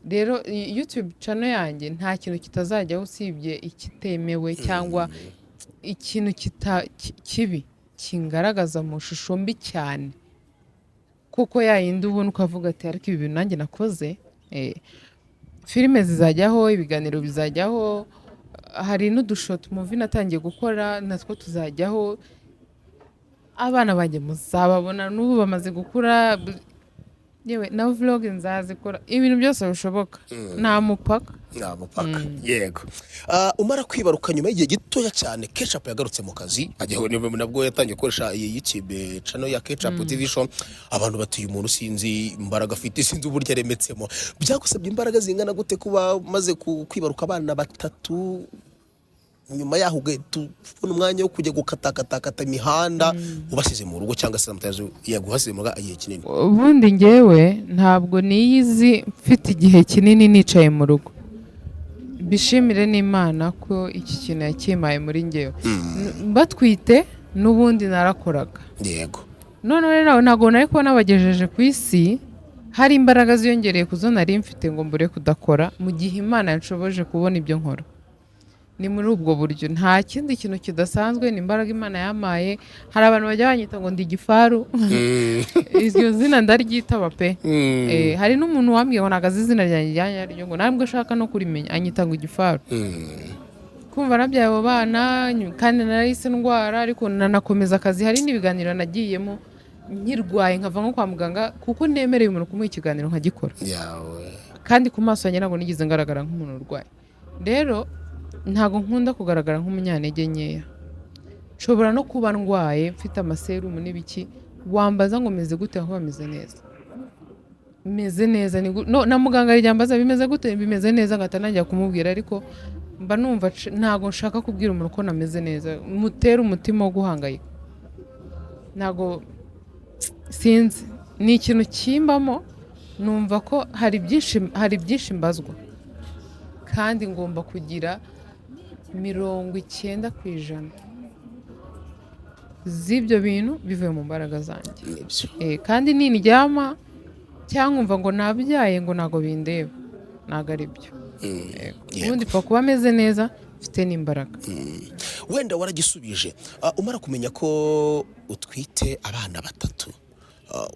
[SPEAKER 2] Rero YouTube channel yanjye nta kintu kitazajyaho usibye ikitemewe cyangwa ikintu kibi kingaragaza mu shusho mbi cyane, kuko yayindi ubona ukavuga ati ariko ibi bintu nanjye nakoze. Filime zizajyaho, ibiganiro bizajyaho, hari n'udushot movie natangiye gukora natwo tuzajyaho. Abana banjye muzababona, n'ubu bamaze gukura, yewe na vlog nzazikora, ibintu byose bishoboka, nta mupaka.
[SPEAKER 1] Nta mupaka. Yego. Umara kwibaruka nyuma y'igihe gitoya cyane, Ketchup yagarutse mu kazi, ajyaho nabwo yatangiye gukoresha iyi YouTube channel ya Ketchup TV show. Abantu batuye umuntu sinzi imbaraga afite, sinzi uburyo aremetsemo. Byagusabye imbaraga zingana gute kuba maze kwibaruka abana batatu, nyuma yaho ubona umwanya wo kujya gukatakata imihanda ubasize mu rugo, cyangwa se sometimes yaguhasize mu igihe kinini?
[SPEAKER 2] Ubundi ngewe ntabwo niyizi mfite igihe kinini nicaye mu rugo. Bishimire n'Imana ko iki kintu yakimaye muri ngewe. Batwite n'ubundi narakoraga.
[SPEAKER 1] Yego.
[SPEAKER 2] None rero ntabwo nari kubona bagejeje ku isi, hari imbaraga ziyongereye kuzo nari mfite ngo mbure kudakora, mu gihe Imana yanshoboje kubona ibyo nkora. Ni muri ubwo buryo, nta kindi kintu kidasanzwe, ni imbaraga Imana yamaye. Hari abantu bajya banyita ngo ndi igifaru, iryo zina ndaryitaba pe. Hari n'umuntu wambwiye ngo nagaze izina ryanjye ryo ngo ntabwo ashaka no kurimenya, anyita ngo igifaru. Kumva nabyaye abo bana kandi narahise ndwara, ariko nanakomeza akazi. Hari n'ibiganiro nagiyemo nkirwaye nkava nko kwa muganga, kuko nemereye umuntu kumuha ikiganiro nkagikora, kandi ku maso yanjye ntabwo nigeze ngaragara nk'umuntu urwaye. Rero ntago nkunda kugaragara nk'umunyantege nkeya. Nshobora no kuba ndwaye mfite amaserumu n'ibiki, wambaza ngo meze gute, aho bameze neza, meze neza. Na muganga yambaza bimeze gute, bimeze neza, ngata najya kumubwira, ariko mba numva ntago nshaka kubwira umuntu ko nameze neza, mutera umutima wo guhangayika. Ntago sinzi, ni ikintu kimbamo, numva ko hari byinshi mbazwa, kandi ngomba kugira 90% z'ibyo bintu bivuye mu mbaraga zanjye. Kandi nindyama cyangwa nkumva ngo nabyaye ngo ntago bindeba, ntago ari byo.
[SPEAKER 1] Yego.
[SPEAKER 2] Ubundi pfa kuba ameze neza, mfite n'imbaraga.
[SPEAKER 1] Wenda waragisubije umara kumenya ko utwite abana batatu,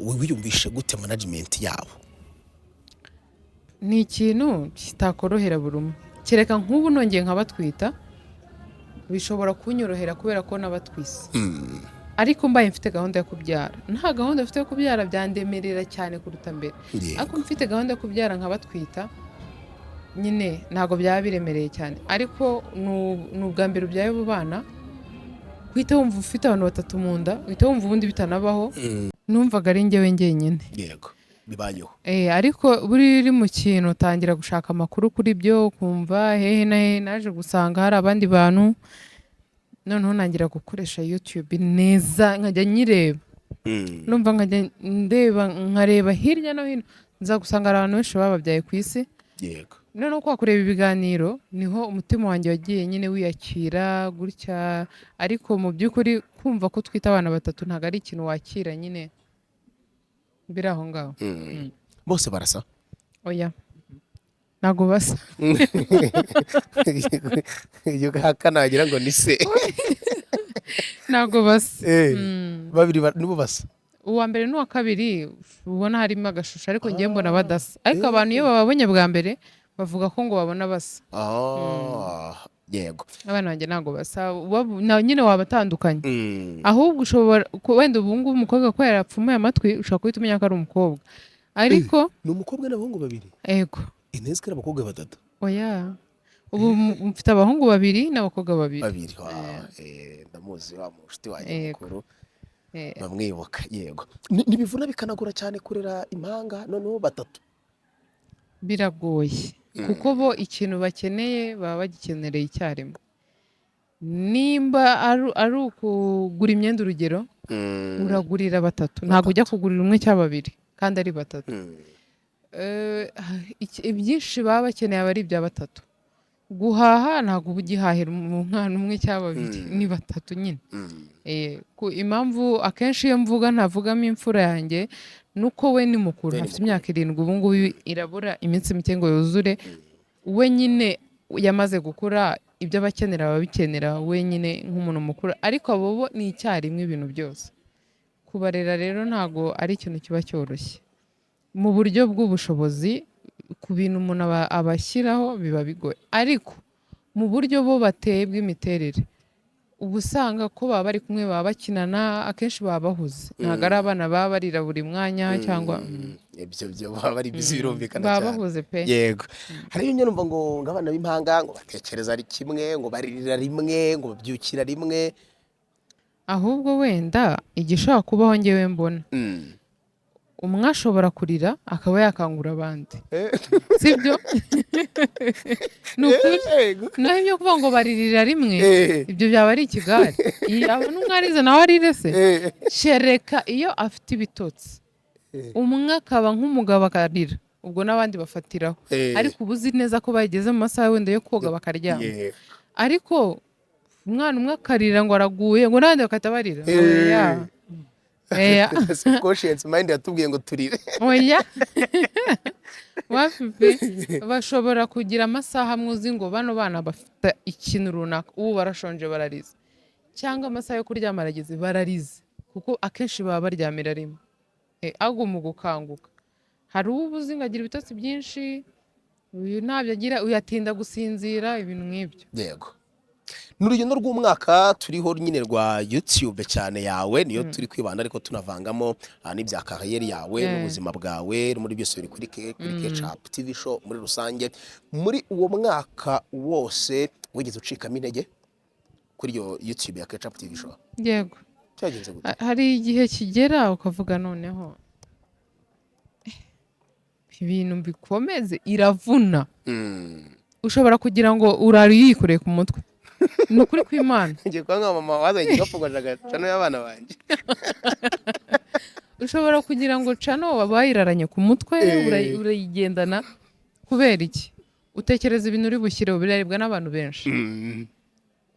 [SPEAKER 1] wowe wiyumvishe gute management yabo?
[SPEAKER 2] Ni ikintu kitakorohera buri umwe, kereka nk'ubu nongeye nkabatwita bishobora kunyorohera kubera ko nabatwise. Ariko mbaye mfite gahunda yo kubyara, nta gahunda mfite yo kubyara byandemerera cyane kuruta mbere.
[SPEAKER 1] Yego.
[SPEAKER 2] Ariko mfite gahunda yo kubyara nkabatwita nyine ntago byaba biremereye cyane. Ariko ni ubwa mbere ubyaye abo bana, uhita wumva ufite abantu batatu mu nda, uhita wumva ubundi bitanabaho. Numvaga ari njyewe njyenyine.
[SPEAKER 1] Yego, bibayeho.
[SPEAKER 2] Ariko buri uri mu kintu utangira gushaka amakuru kuri byo, kumva hehe na hehe, naje gusanga hari abandi bantu, noneho nangira gukoresha YouTube neza nkajya nyireba. Numva nkajya ndeba nkareba hirya no hino, nza gusanga hari abantu benshi bababyaye ku isi.
[SPEAKER 1] Yego.
[SPEAKER 2] Noneho kwa kureba ibiganiro niho umutima wanjye wagiye nyine wiyakira gutya. Ariko mu by'ukuri kumva ko twita abana batatu ntago ari ikintu wakira nyine biri aho ngaho.
[SPEAKER 1] Bose barasa?
[SPEAKER 2] Oya, ntago basa.
[SPEAKER 1] Iyo haka nagira ngo ni se.
[SPEAKER 2] Ntago basa.
[SPEAKER 1] Babiri nibo basa.
[SPEAKER 2] Uwa mbere n'uwa kabiri ubona harimo agashusho, ariko njye mbona badasa. Ariko abantu iyo bababonye bwa mbere bavuga ko ngo babona basa.
[SPEAKER 1] Yego.
[SPEAKER 2] Abana banjye ntago basa, nyine wabatandukanye. Ahubwo ushobora wenda ubu ngubu umukobwa ko yarapfumuye amatwi ushobora guhita umenya ko ari umukobwa. Ariko
[SPEAKER 1] ni umukobwa n'abahungu babiri?
[SPEAKER 2] Yego.
[SPEAKER 1] Ineza ko ari abakobwa batatu?
[SPEAKER 2] Oya, ubu mfite abahungu babiri n'abakobwa babiri.
[SPEAKER 1] Ndamuzi wa mushuti wanjye mukuru. Bamwibuka. Yego. Ntibivuna bikanagura cyane kurera impanga noneho batatu?
[SPEAKER 2] Biragoye kuko bo ikintu bakeneye baba bagikenereye icyarimwe. Nimba ari ukugura imyenda urugero, uragurira batatu, ntabwo ujya kugurira umwe cyangwa babiri kandi ari batatu. Ibyinshi baba bakeneye aba ari ibya batatu. Guhaha ntabwo uba ugihahira umwana umwe cyangwa babiri, ni batatu nyine. Impamvu akenshi iyo mvuga ntavugamo imfura yanjye nuko we ni mukuru, afite imyaka 7, ubu ngubu irabura iminsi mike ngo yuzure. We nyine yamaze gukura, ibyo abakenera babikenera wenyine nk'umuntu mukuru. Ariko abo bo ni icyarimwe ibintu byose. Kubarera rero ntago ari ikintu kiba cyoroshye mu buryo bw'ubushobozi. Ku bintu umuntu abashyiraho biba bigoye, ariko mu buryo bo bateye bw'imiterere uba usanga ko baba bari kumwe, baba bakinana, akenshi baba bahuze. Ntabwo ari abana baba barira buri mwanya cyangwa
[SPEAKER 1] ibyo baba bari bizi, birumvikana cyane.
[SPEAKER 2] Baba bahuze pe.
[SPEAKER 1] Yego. Hari ibyo numva ngo abana b'impanga ngo batekereza ari kimwe, ngo baririra rimwe, ngo babyukira rimwe.
[SPEAKER 2] Ahubwo wenda igishobora kubaho njyewe mbona, umwe ashobora kurira akaba yakangura abandi. Sibyo? Naho ibyo kuvuga ngo baririra rimwe, ibyo byaba ari ikigare. Yabona umwe arize nawe arire se? Shereka iyo afite ibitotsi, umwe akaba nk'umugabo akarira, ubwo n'abandi bafatiraho. Ariko uba uzi neza ko bageze mu masaha wenda yo koga bakaryama. Ariko umwana umwe akarira ngo araguye, ngo n'abandi bakahita barira.
[SPEAKER 1] Conscience mind yatubwiye ngo turire.
[SPEAKER 2] Oya. Bashobora kugira amasaha amwe uzi ngo bano bana bafite ikintu runaka, ubu barashonje bararize, cyangwa amasaha yo kuryama arageze bararize, kuko akenshi baba baryamira rimwe. Aguma gukanguka. Hari ubu uzi ngo agira ibitotsi byinshi, uyu ntabyo agira, uyatinda gusinzira, ibintu nk'ibyo.
[SPEAKER 1] Yego. N'urugendo rw'umwaka turiho nyine rwa YouTube cyane yawe, niyo turi kwibanda, ariko tunavangamo n'ibya kariyeri yawe n'ubuzima bwawe muri byose biri kuri Ketchup TV show muri rusange. Muri uwo mwaka wose wigeze ucikamo intege kuri iyo YouTube ya Ketchup TV show?
[SPEAKER 2] Yego.
[SPEAKER 1] Cyagenze gute?
[SPEAKER 2] Hari igihe kigera ukavuga noneho ibintu bikomeze, iravuna. Ushobora kugira ngo urayikoreye ku mutwe. Ni ukuri kw'Imana.
[SPEAKER 1] Ngiye kwa mama wazanye igapfugwaje agacano y'abana banjye.
[SPEAKER 2] Ushobora kugira ngo cano wabayiraranye ku mutwe, urayigendana. Kubera iki? Utekereza ibintu uri bushyire, birarebwa n'abantu benshi.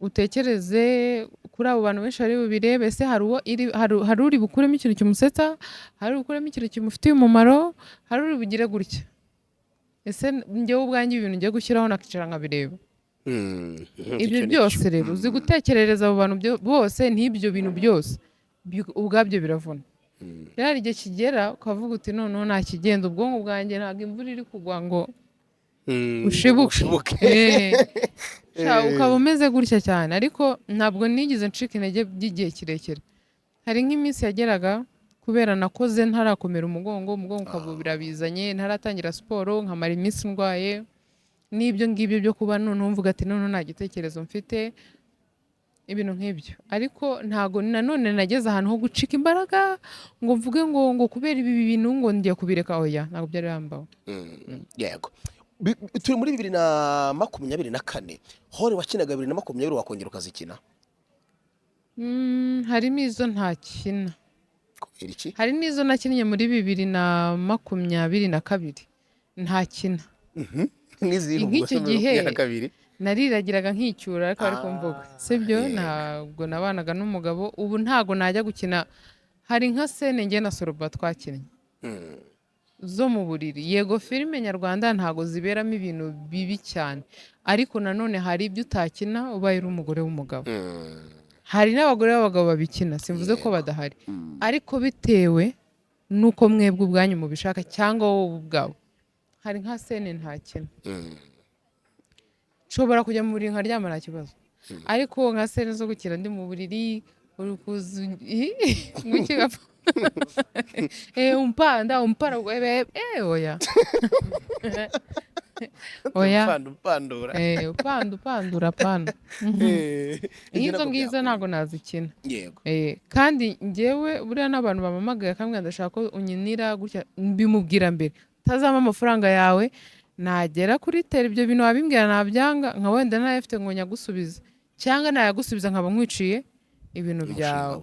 [SPEAKER 2] utekereze kuri abo bantu benshi bari bubirebe, ese hari uri bukuremo ikintu kimusetsa, hari uri bukuremo ikintu kimufitiye umumaro, hari uri bugire gutya. Ese njyewe ubwanjye ibintu ngiye gushyiraho nakicara nkabireba. Ibyo byose rero uzi gutekerereza abo bantu bose, n'ibyo bintu byose ubwabyo biravuna. Rero hari igihe kigera ukavuga uti noneho nta kigenda, ubwonko bwanjye ntabwo imvura iri kugwa ngo ushibuke. Ukaba umeze gutya cyane, ariko ntabwo nigeze ncika intege by'igihe kirekire. Hari nk'iminsi yageraga kubera nakoze ntarakomera umugongo ukaba birabizanye, ntaratangira siporo, nkamara iminsi ndwaye n'ibyo ngibyo byo kuba noneho mvuga ati noneho nta gitekerezo mfite, ibintu nk'ibyo. Ariko ntago nanone nageze ahantu ho gucika imbaraga ngo mvuge ngo kubera ibi bintu ngo ngiye kubireka, oya, ntabwo byari bambaho.
[SPEAKER 1] Yego. Turi muri 2024, hore wakinaga 2020 wakongera ukazikina?
[SPEAKER 2] Harimo izo ntakina.
[SPEAKER 1] Kubera iki?
[SPEAKER 2] Hari n'izo nakinnye muri 2022 ntakina. Nk'icyo gihe nariragiraga nkicyura, ariko ariko mvuga sibyo, ntabwo nabanaga n'umugabo. Ubu ntago najya gukina. Hari nka sene njye na Soroba twakinnye zo mu buriri. Yego filime nyarwanda ntago ziberamo ibintu bibi cyane, ariko nanone hari ibyo utakina ubaye uri umugore w'umugabo. Hari n'abagore b'abagabo babikina, simvuze ko badahari, ariko bitewe nuko mwebwe ubwanyu mubishaka cyangwa wowe ubwawe. Hari nka sene ntakina. Nshobora kujya mu buriri nkaryama nta kibazo, ariko nka sene zo gukina ndi mu buriri urukuzi ngukigapfa umpanda oya oya upandura pana. Izo ngizo ntago nazikina.
[SPEAKER 1] Yego.
[SPEAKER 2] Kandi njyewe buriya n'abantu bamamagaye akamwe ndashaka ko unyinira gutya, mbimubwira mbere, utazama amafaranga yawe nagera kuri tera ibyo bintu wabimbwira nabyanga, nka wenda ntayafite ngo nyagusubize, cyangwa nayagusubiza nkaba nkwiciye ibintu byawe.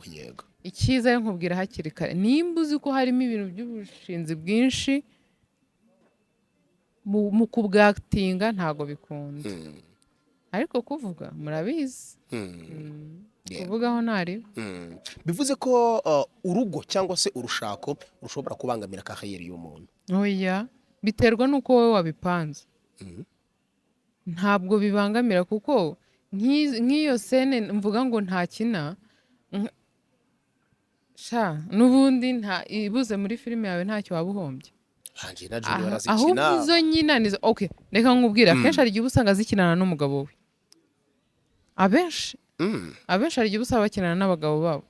[SPEAKER 2] Icyiza ari nkubwira hakiri kare, nimba uzi ko harimo ibintu by'ubushinzi bwinshi mu kubwatinga ntago bikunda, ariko kuvuga murabizi. Kuvugaho ntari
[SPEAKER 1] bivuze ko urugo cyangwa se urushako rushobora kubangamira kariyeri y'umuntu.
[SPEAKER 2] Oya, biterwa nuko wowe wabipanze. Ntabwo bibangamira, kuko nk'iyo sene mvuga ngo ntakina, n'ubundi ibuze muri filime yawe ntacyo waba uhombye. Ahubwo izo nyina nizo reka nkubwira, akenshi hari igihe uba usanga zikinana n'umugabo we. Abenshi hari igihe uba usanga bakinana n'abagabo babo.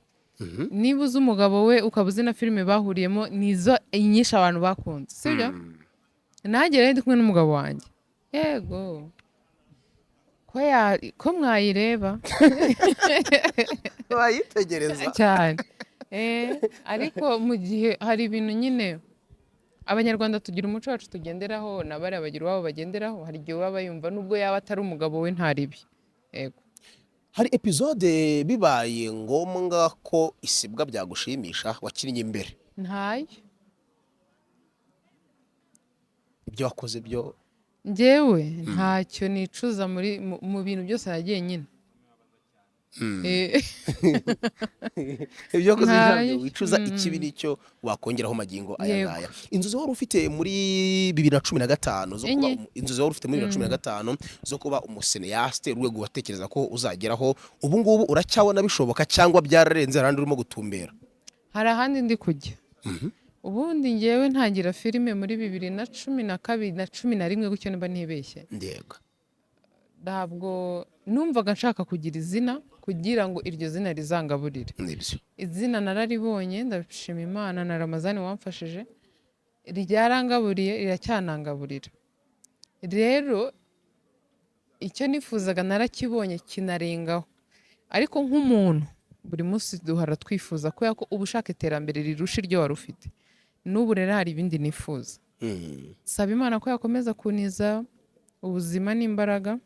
[SPEAKER 2] Niba uzi umugabo we ukaba uzi na filime bahuriyemo, nizo nyinshi abantu bakunze, sibyo? Nanjye rero ndi kumwe n'umugabo wanjye, yego ko mwayireba
[SPEAKER 1] wayitegereza
[SPEAKER 2] cyane. Ariko mu gihe hari ibintu nyine Abanyarwanda tugira umuco wacu tugenderaho, na bariya bagira uwabo bagenderaho. Hari igihe baba yumva nubwo yaba atari umugabo we ntaribi. Yego.
[SPEAKER 1] Hari episode bibaye ngombwa ko isibwa byagushimisha wakinnye imbere?
[SPEAKER 2] Ntayo.
[SPEAKER 1] Ibyo wakoze byo
[SPEAKER 2] njyewe ntacyo nicuza mu bintu byose nagiye nyine.
[SPEAKER 1] Ibyo wakoze ntabyo wicuza, ikibi nicyo wakongeraho magingo aya ngaya. Inzozi wari ufite muri 2015 zo kuba inzozi wari ufite muri 2015 zo kuba umuseneyaste, urwego watekereza ko uzageraho, ubu ngubu uracyabona bishoboka cyangwa byararenze harandi urimo gutumbera?
[SPEAKER 2] Hari ahandi ndi kujya. Ubundi njyewe ntangira filime muri 2012 na 2011 gutyo nimba ntibeshye.
[SPEAKER 1] Ndego.
[SPEAKER 2] Ntabwo numvaga nshaka kugira izina kugira ngo iryo zina rizangaburire.
[SPEAKER 1] Nibyo.
[SPEAKER 2] Izina nararibonye, ndabishima Imana na Ramazani wamfashije. Ryarangaburiye, riracyanangaburira. Rero icyo nifuzaga narakibonye kinarengaho. Ariko nk'umuntu buri munsi duhora twifuza ko ubushaka iterambere rirusha iryo wari ufite. N'ubu rero hari ibindi nifuza. Saba Imana ko yakomeza kuniza ubuzima n'imbaraga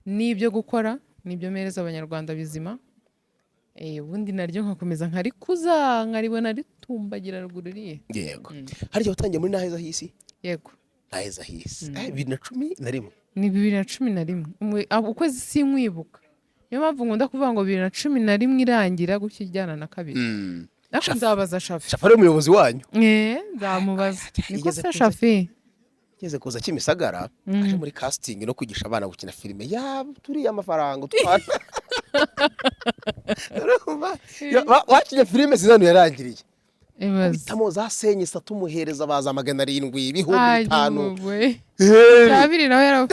[SPEAKER 2] n'ibyo gukora, n'ibyo mereza Abanyarwanda bizima. Ubundi naryo nkakomeza nkarikuza, nkaribona ritumbagira rugururiye.
[SPEAKER 1] Yego. Hari igihe watangiye muri Naheza Hisi?
[SPEAKER 2] Yego.
[SPEAKER 1] Naheza Hisi. 2011.
[SPEAKER 2] Ni 2011. Ukwezi sinkwibuka. niyo mpamvu nkunda kuvuga ngo 2011 irangira gutya ijyana na kabiri ariko nzabaza Shafi
[SPEAKER 1] Shafi ari umuyobozi wanyu
[SPEAKER 2] nzamubaza niko
[SPEAKER 1] Yigeze
[SPEAKER 2] se
[SPEAKER 1] kuza-
[SPEAKER 2] Shafi
[SPEAKER 1] yigeze kuza Kimisagara aje muri casting no kwigisha abana gukina filime ya turiya amafaranga utwana urumva wakinye filime zizanu yarangiriye
[SPEAKER 2] ibaze
[SPEAKER 1] bitamo za senye satu muhereza baza 700 ibihumbi 5
[SPEAKER 2] Sabiri nawe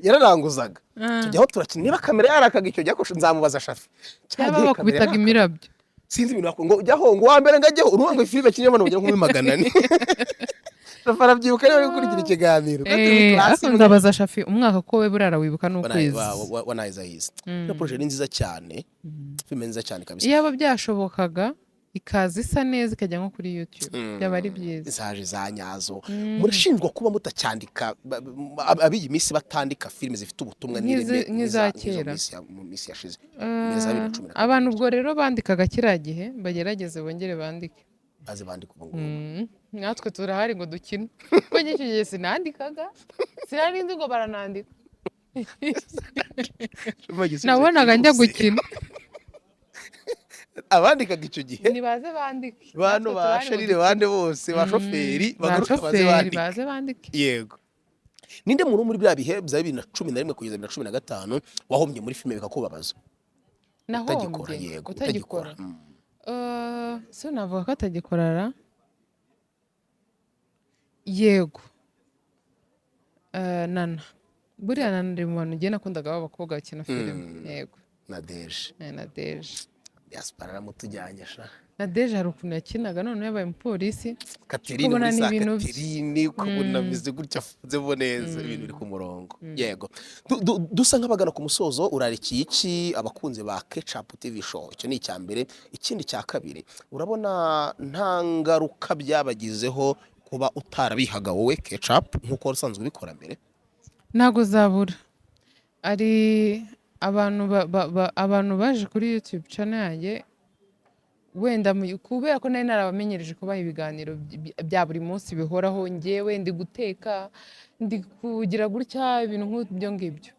[SPEAKER 1] yararanguzaga tujyaho turakina niba kamera yarakaga icyo jya ko nzamubaza Shafi
[SPEAKER 2] cyaba bakubitaga imirabyo
[SPEAKER 1] sinzi ibintu ngo jyaho ngo wambere ngajyeho urumva ngo filime kinye bano bujya nko 400 Shafi arabyibuka rero gukurikira ikiganiro
[SPEAKER 2] ariko nzabaza Shafi umwaka ko we burara wibuka n'ukwezi
[SPEAKER 1] wanayiza yize no projet ni nziza cyane filime nziza cyane kabisa
[SPEAKER 2] iyo byashobokaga ikaza isa neza ikajya nko kuri YouTube byaba ari byiza
[SPEAKER 1] zaje za nyazo murashinjwa kuba mutacyandika abiyi minsi batandika filime zifite ubutumwa
[SPEAKER 2] nk'iza kera
[SPEAKER 1] mu minsi yashize
[SPEAKER 2] abantu ubwo rero bandikaga kiriya gihe bagerageze bongere bandike
[SPEAKER 1] baze bandika ubu
[SPEAKER 2] natwe turahari ngo dukine kuko icyo gihe sinandikaga sinarinzi ngo baranandika nabonaga njya gukina
[SPEAKER 1] abandikaga icyo gihe
[SPEAKER 2] nibaze bandike
[SPEAKER 1] bantu basharire bande bose bashoferi bagaruka
[SPEAKER 2] baze bandike
[SPEAKER 1] yego ninde muntu muri bya bihe bya 2011 kugeza 2015 wahombye muri filime bikakubabaza
[SPEAKER 2] nahombye utagikora so navuga ko atagikorara yego Nana buriya Nana ndi mu bantu ngiye nakundaga b'abakobwa bakina filime yego
[SPEAKER 1] na Deje diaspora ramutujyanye sha
[SPEAKER 2] na Deje hari ukuntu yakinaga none yabaye umupolisi
[SPEAKER 1] Catherine muri sa Catherine kubona bize gutya afunze neza ibintu biri ku murongo yego dusa nk'abagana ku musozo urarikiye iki abakunze ba Ketchup TV show icyo ni icyambere ikindi cya kabiri urabona nta ngaruka byabagizeho kuba utarabihaga wowe Ketchup nkuko usanzwe ubikora mbere
[SPEAKER 2] ntago zabura ari abantu baje kuri YouTube channel yanjye wenda kubera ko nari narabamenyereje kubaha ibiganiro bya buri munsi bihoraho ngewe ndi guteka ndi kugira gutya ibintu nk'ibyo ngibyo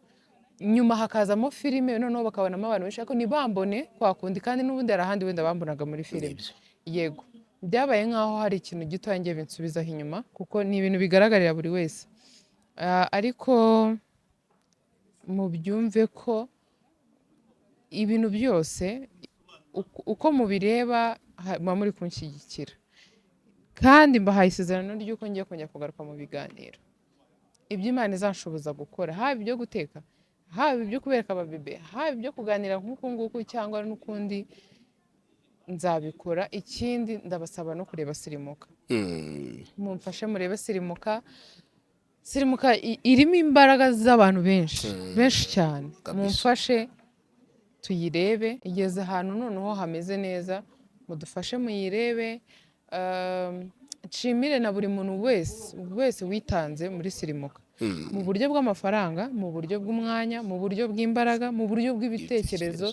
[SPEAKER 2] nyuma hakazamo filime noneho bakabonamo abantu benshi ariko ntibambone kwa kundi kandi n'ubundi hari ahandi wenda bambonaga muri filime yego byabaye nk'aho hari ikintu gito yanjye binsubizaho inyuma kuko ni ibintu bigaragarira buri wese ariko mubyumve ko ibintu byose uko mubireba muba muri kunshyigikira kandi mbahaye isezerano ry'uko ngiye kongera kugaruka mu biganiro ibyo Imana izanshoboza gukora haba ibyo guteka haba ibyo kubereka ababebe haba ibyo kuganira nk'uku nguku cyangwa n'ukundi nzabikora ikindi ndabasaba no kureba Sirimuka mumfashe murebe Sirimuka irimo imbaraga z'abantu benshi cyane mumfashe tuyirebe igeze ahantu noneho hameze neza mudufashe muyirebe nshimire na buri muntu wese witanze muri Sirimuka mu buryo bw'amafaranga mu buryo bw'umwanya mu buryo bw'imbaraga mu buryo bw'ibitekerezo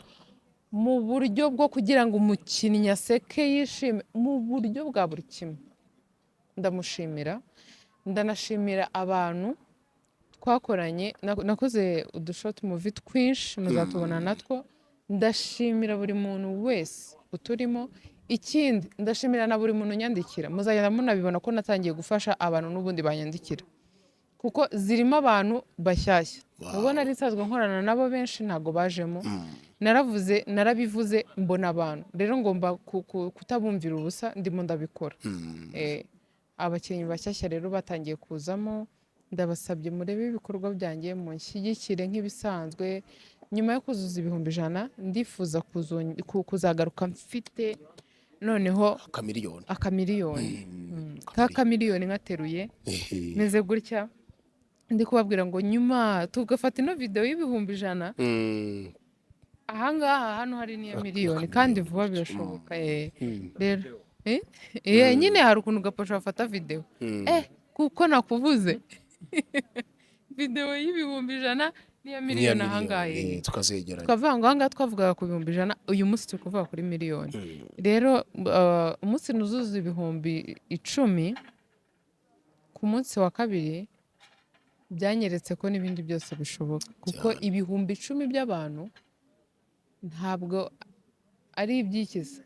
[SPEAKER 2] mu buryo bwo kugira ngo umukinnyi aseke yishime mu buryo bwa buri kimwe ndamushimira ndanashimira abantu twakoranye nakoze udushoti movie twinshi muzatubona natwo ndashimira buri muntu wese uturimo ikindi ndashimira na buri muntu nyandikira muzagenda munabibona ko natangiye gufasha abantu n'ubundi banyandikira kuko zirimo abantu bashyashya ubona ari nsanzwe nkorana nabo benshi ntago bajemo narabivuze mbona abantu rero ngomba kutabumvira ubusa ndimo ndabikora abakinnyi bashyashya rero batangiye kuzamo ndabasabye murebe ibikorwa byanjye munshyigikire nk'ibisanzwe nyuma yo kuzuza 100,000 ndifuza kuzagaruka mfite noneho akamiliyoni k'akamiliyoni nkateruye meze gutya ndi kubabwira ngo nyuma tugafata ino video y'100,000 ahangaha hano hari niya miliyoni kandi vuba birashoboka rero nyine hari ukuntu gaposha bafata video kuko nakuvuze video y'100,000 niya miliyoni ahangahe tukavuga ngo ahangaha twavugaga ku 100,000 uyu munsi turi kuvuga kuri miliyoni rero umunsi nuzuza 10,000 ku munsi wa kabiri byanyeretse ko n'ibindi byose bishoboka kuko ibihumbi 10 by'abantu ntabwo ari ibyikiza,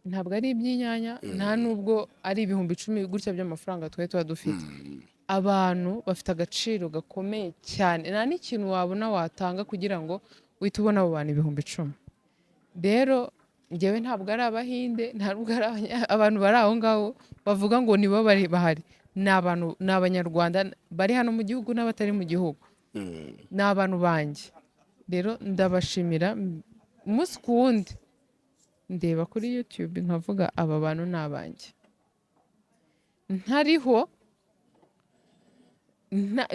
[SPEAKER 2] ntabwo ari iby'inyanya, nta nubwo ari ibihumbi 10 gutya by'amafaranga twari tuba dufite. Abantu bafite agaciro gakomeye cyane, nta n'ikintu wabona watanga kugira ngo uhite ubona abo bantu ibihumbi 10. Rero njyewe ntabwo ari abahinde, ntabwo ari abantu bari aho ngaho bavuga ngo nibo bari bahari, ni abantu, ni abanyarwanda bari hano mu gihugu n'abatari mu gihugu, ni abantu banjye. Rero ndabashimira umunsi ku wundi ndeba kuri YouTube nkavuga aba bantu ni abanjye, ntariho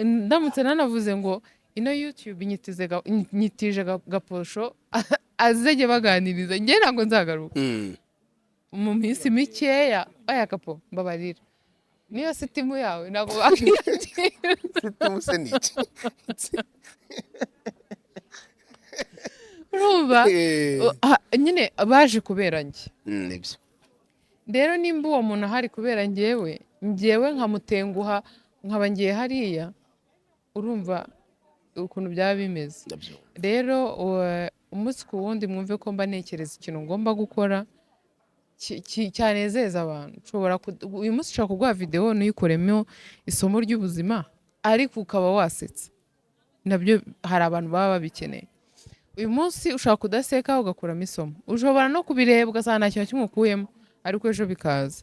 [SPEAKER 2] ndamutse nanavuze ngo ino YouTube nyitije Gaposho azajye baganiriza, njye ntabwo nzagaruka mu minsi mikeya. Aya Gapo mbabarira, niyo sitimu yawe ntabwo bakiyakira.
[SPEAKER 1] Sitimu se ni iki?
[SPEAKER 2] Urumva nyine baje kubera njye.
[SPEAKER 1] Nibyo.
[SPEAKER 2] Rero nimba uwo muntu ahari kubera njyewe nkamutenguha nkaba ngiye hariya, urumva ukuntu byaba bimeze. Rero umunsi ku wundi mwumve ko mba ntekereza ikintu ngomba gukora cyanezeza abantu. Uyu munsi ushobora kuguha video nuyikoremo isomo ry'ubuzima ariko ukaba wasetsa, nabyo hari abantu baba babikeneye. Uyu munsi ushaka kudaseka ugakuramo isomo, ushobora no kubireba ugasanga nta kintu kimwe ukuyemo ariko ejo bikaza.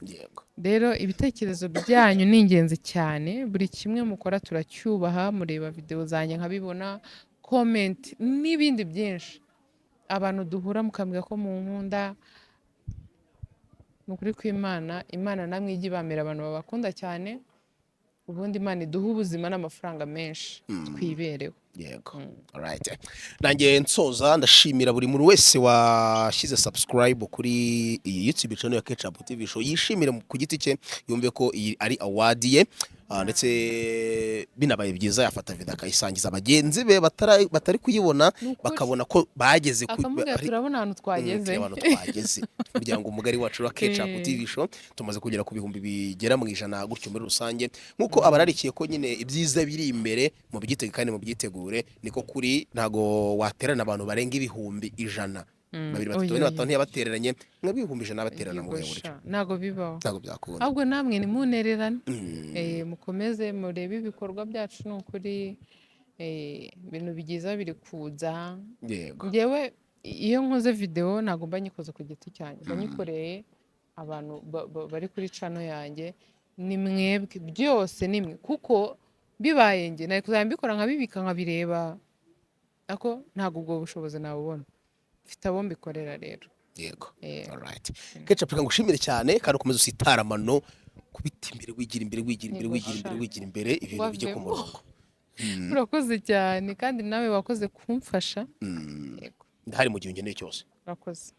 [SPEAKER 2] Rero ibitekerezo byanyu ni ingenzi cyane, buri kimwe mukora turacyubaha, mureba video zanjye nkabibona, comment n'ibindi byinshi. Abantu duhura mukambwira ko mu nkunda, nukuri kw'Imana, Imana namwe ijye ibamera abantu babakunda cyane, ubundi Imana iduha ubuzima n'amafaranga menshi twibereho.
[SPEAKER 1] Yego. Alright. Nanjye nsoza ndashimira buri muntu wese washyize subscribe kuri iyi YouTube channel ya Ketchup TV Show. Yishimire ku giti cye, yumve ko iyi ari award ye, ndetse binabaye byiza yafata video akayisangiza abagenzi be batari kuyibona, bakabona ko bageze
[SPEAKER 2] turabona ahantu twageze.
[SPEAKER 1] Kugira ngo umugari wacu wa Ketchup TV Show tumaze kugera ku bihumbi bigera mu ijana gutyo muri rusange, nkuko abararikiye ko nyine ibyiza biri imbere mu byitege kandi mu byitegure, niko kuri ntago waterana abantu barenga ibihumbi 100. 2-3 yabatereranye nk'ibihumbi 100 baterana mu buryo
[SPEAKER 2] ntago bibaho,
[SPEAKER 1] ntago byakunda.
[SPEAKER 2] ahubwo namwe ni munererane, mukomeze murebe ibikorwa byacu, n'ukuri ibintu bigiza biri kuza. Njyewe iyo nkoze video ntago mba nyikoze ku giti cyanjye, mba nyikoreye abantu bari kuri channel yanjye, ni mwebwe byose nimwe, kuko bibaye njye nari kuzajya mbikora nkabibika nkabireba, ako ntago ubwo bushobozi nabubona, mfite abo mbikorera rero.
[SPEAKER 1] Yego. Alright. Ketchup ngushimire cyane kandi ukomeze usitara amano kubita imbere, wigira imbere ibintu bijye ku murongo.
[SPEAKER 2] Urakoze cyane kandi nawe wakoze kumfasha.
[SPEAKER 1] Yego. Ndahari mu gihe ungeneye cyose.
[SPEAKER 2] Urakoze.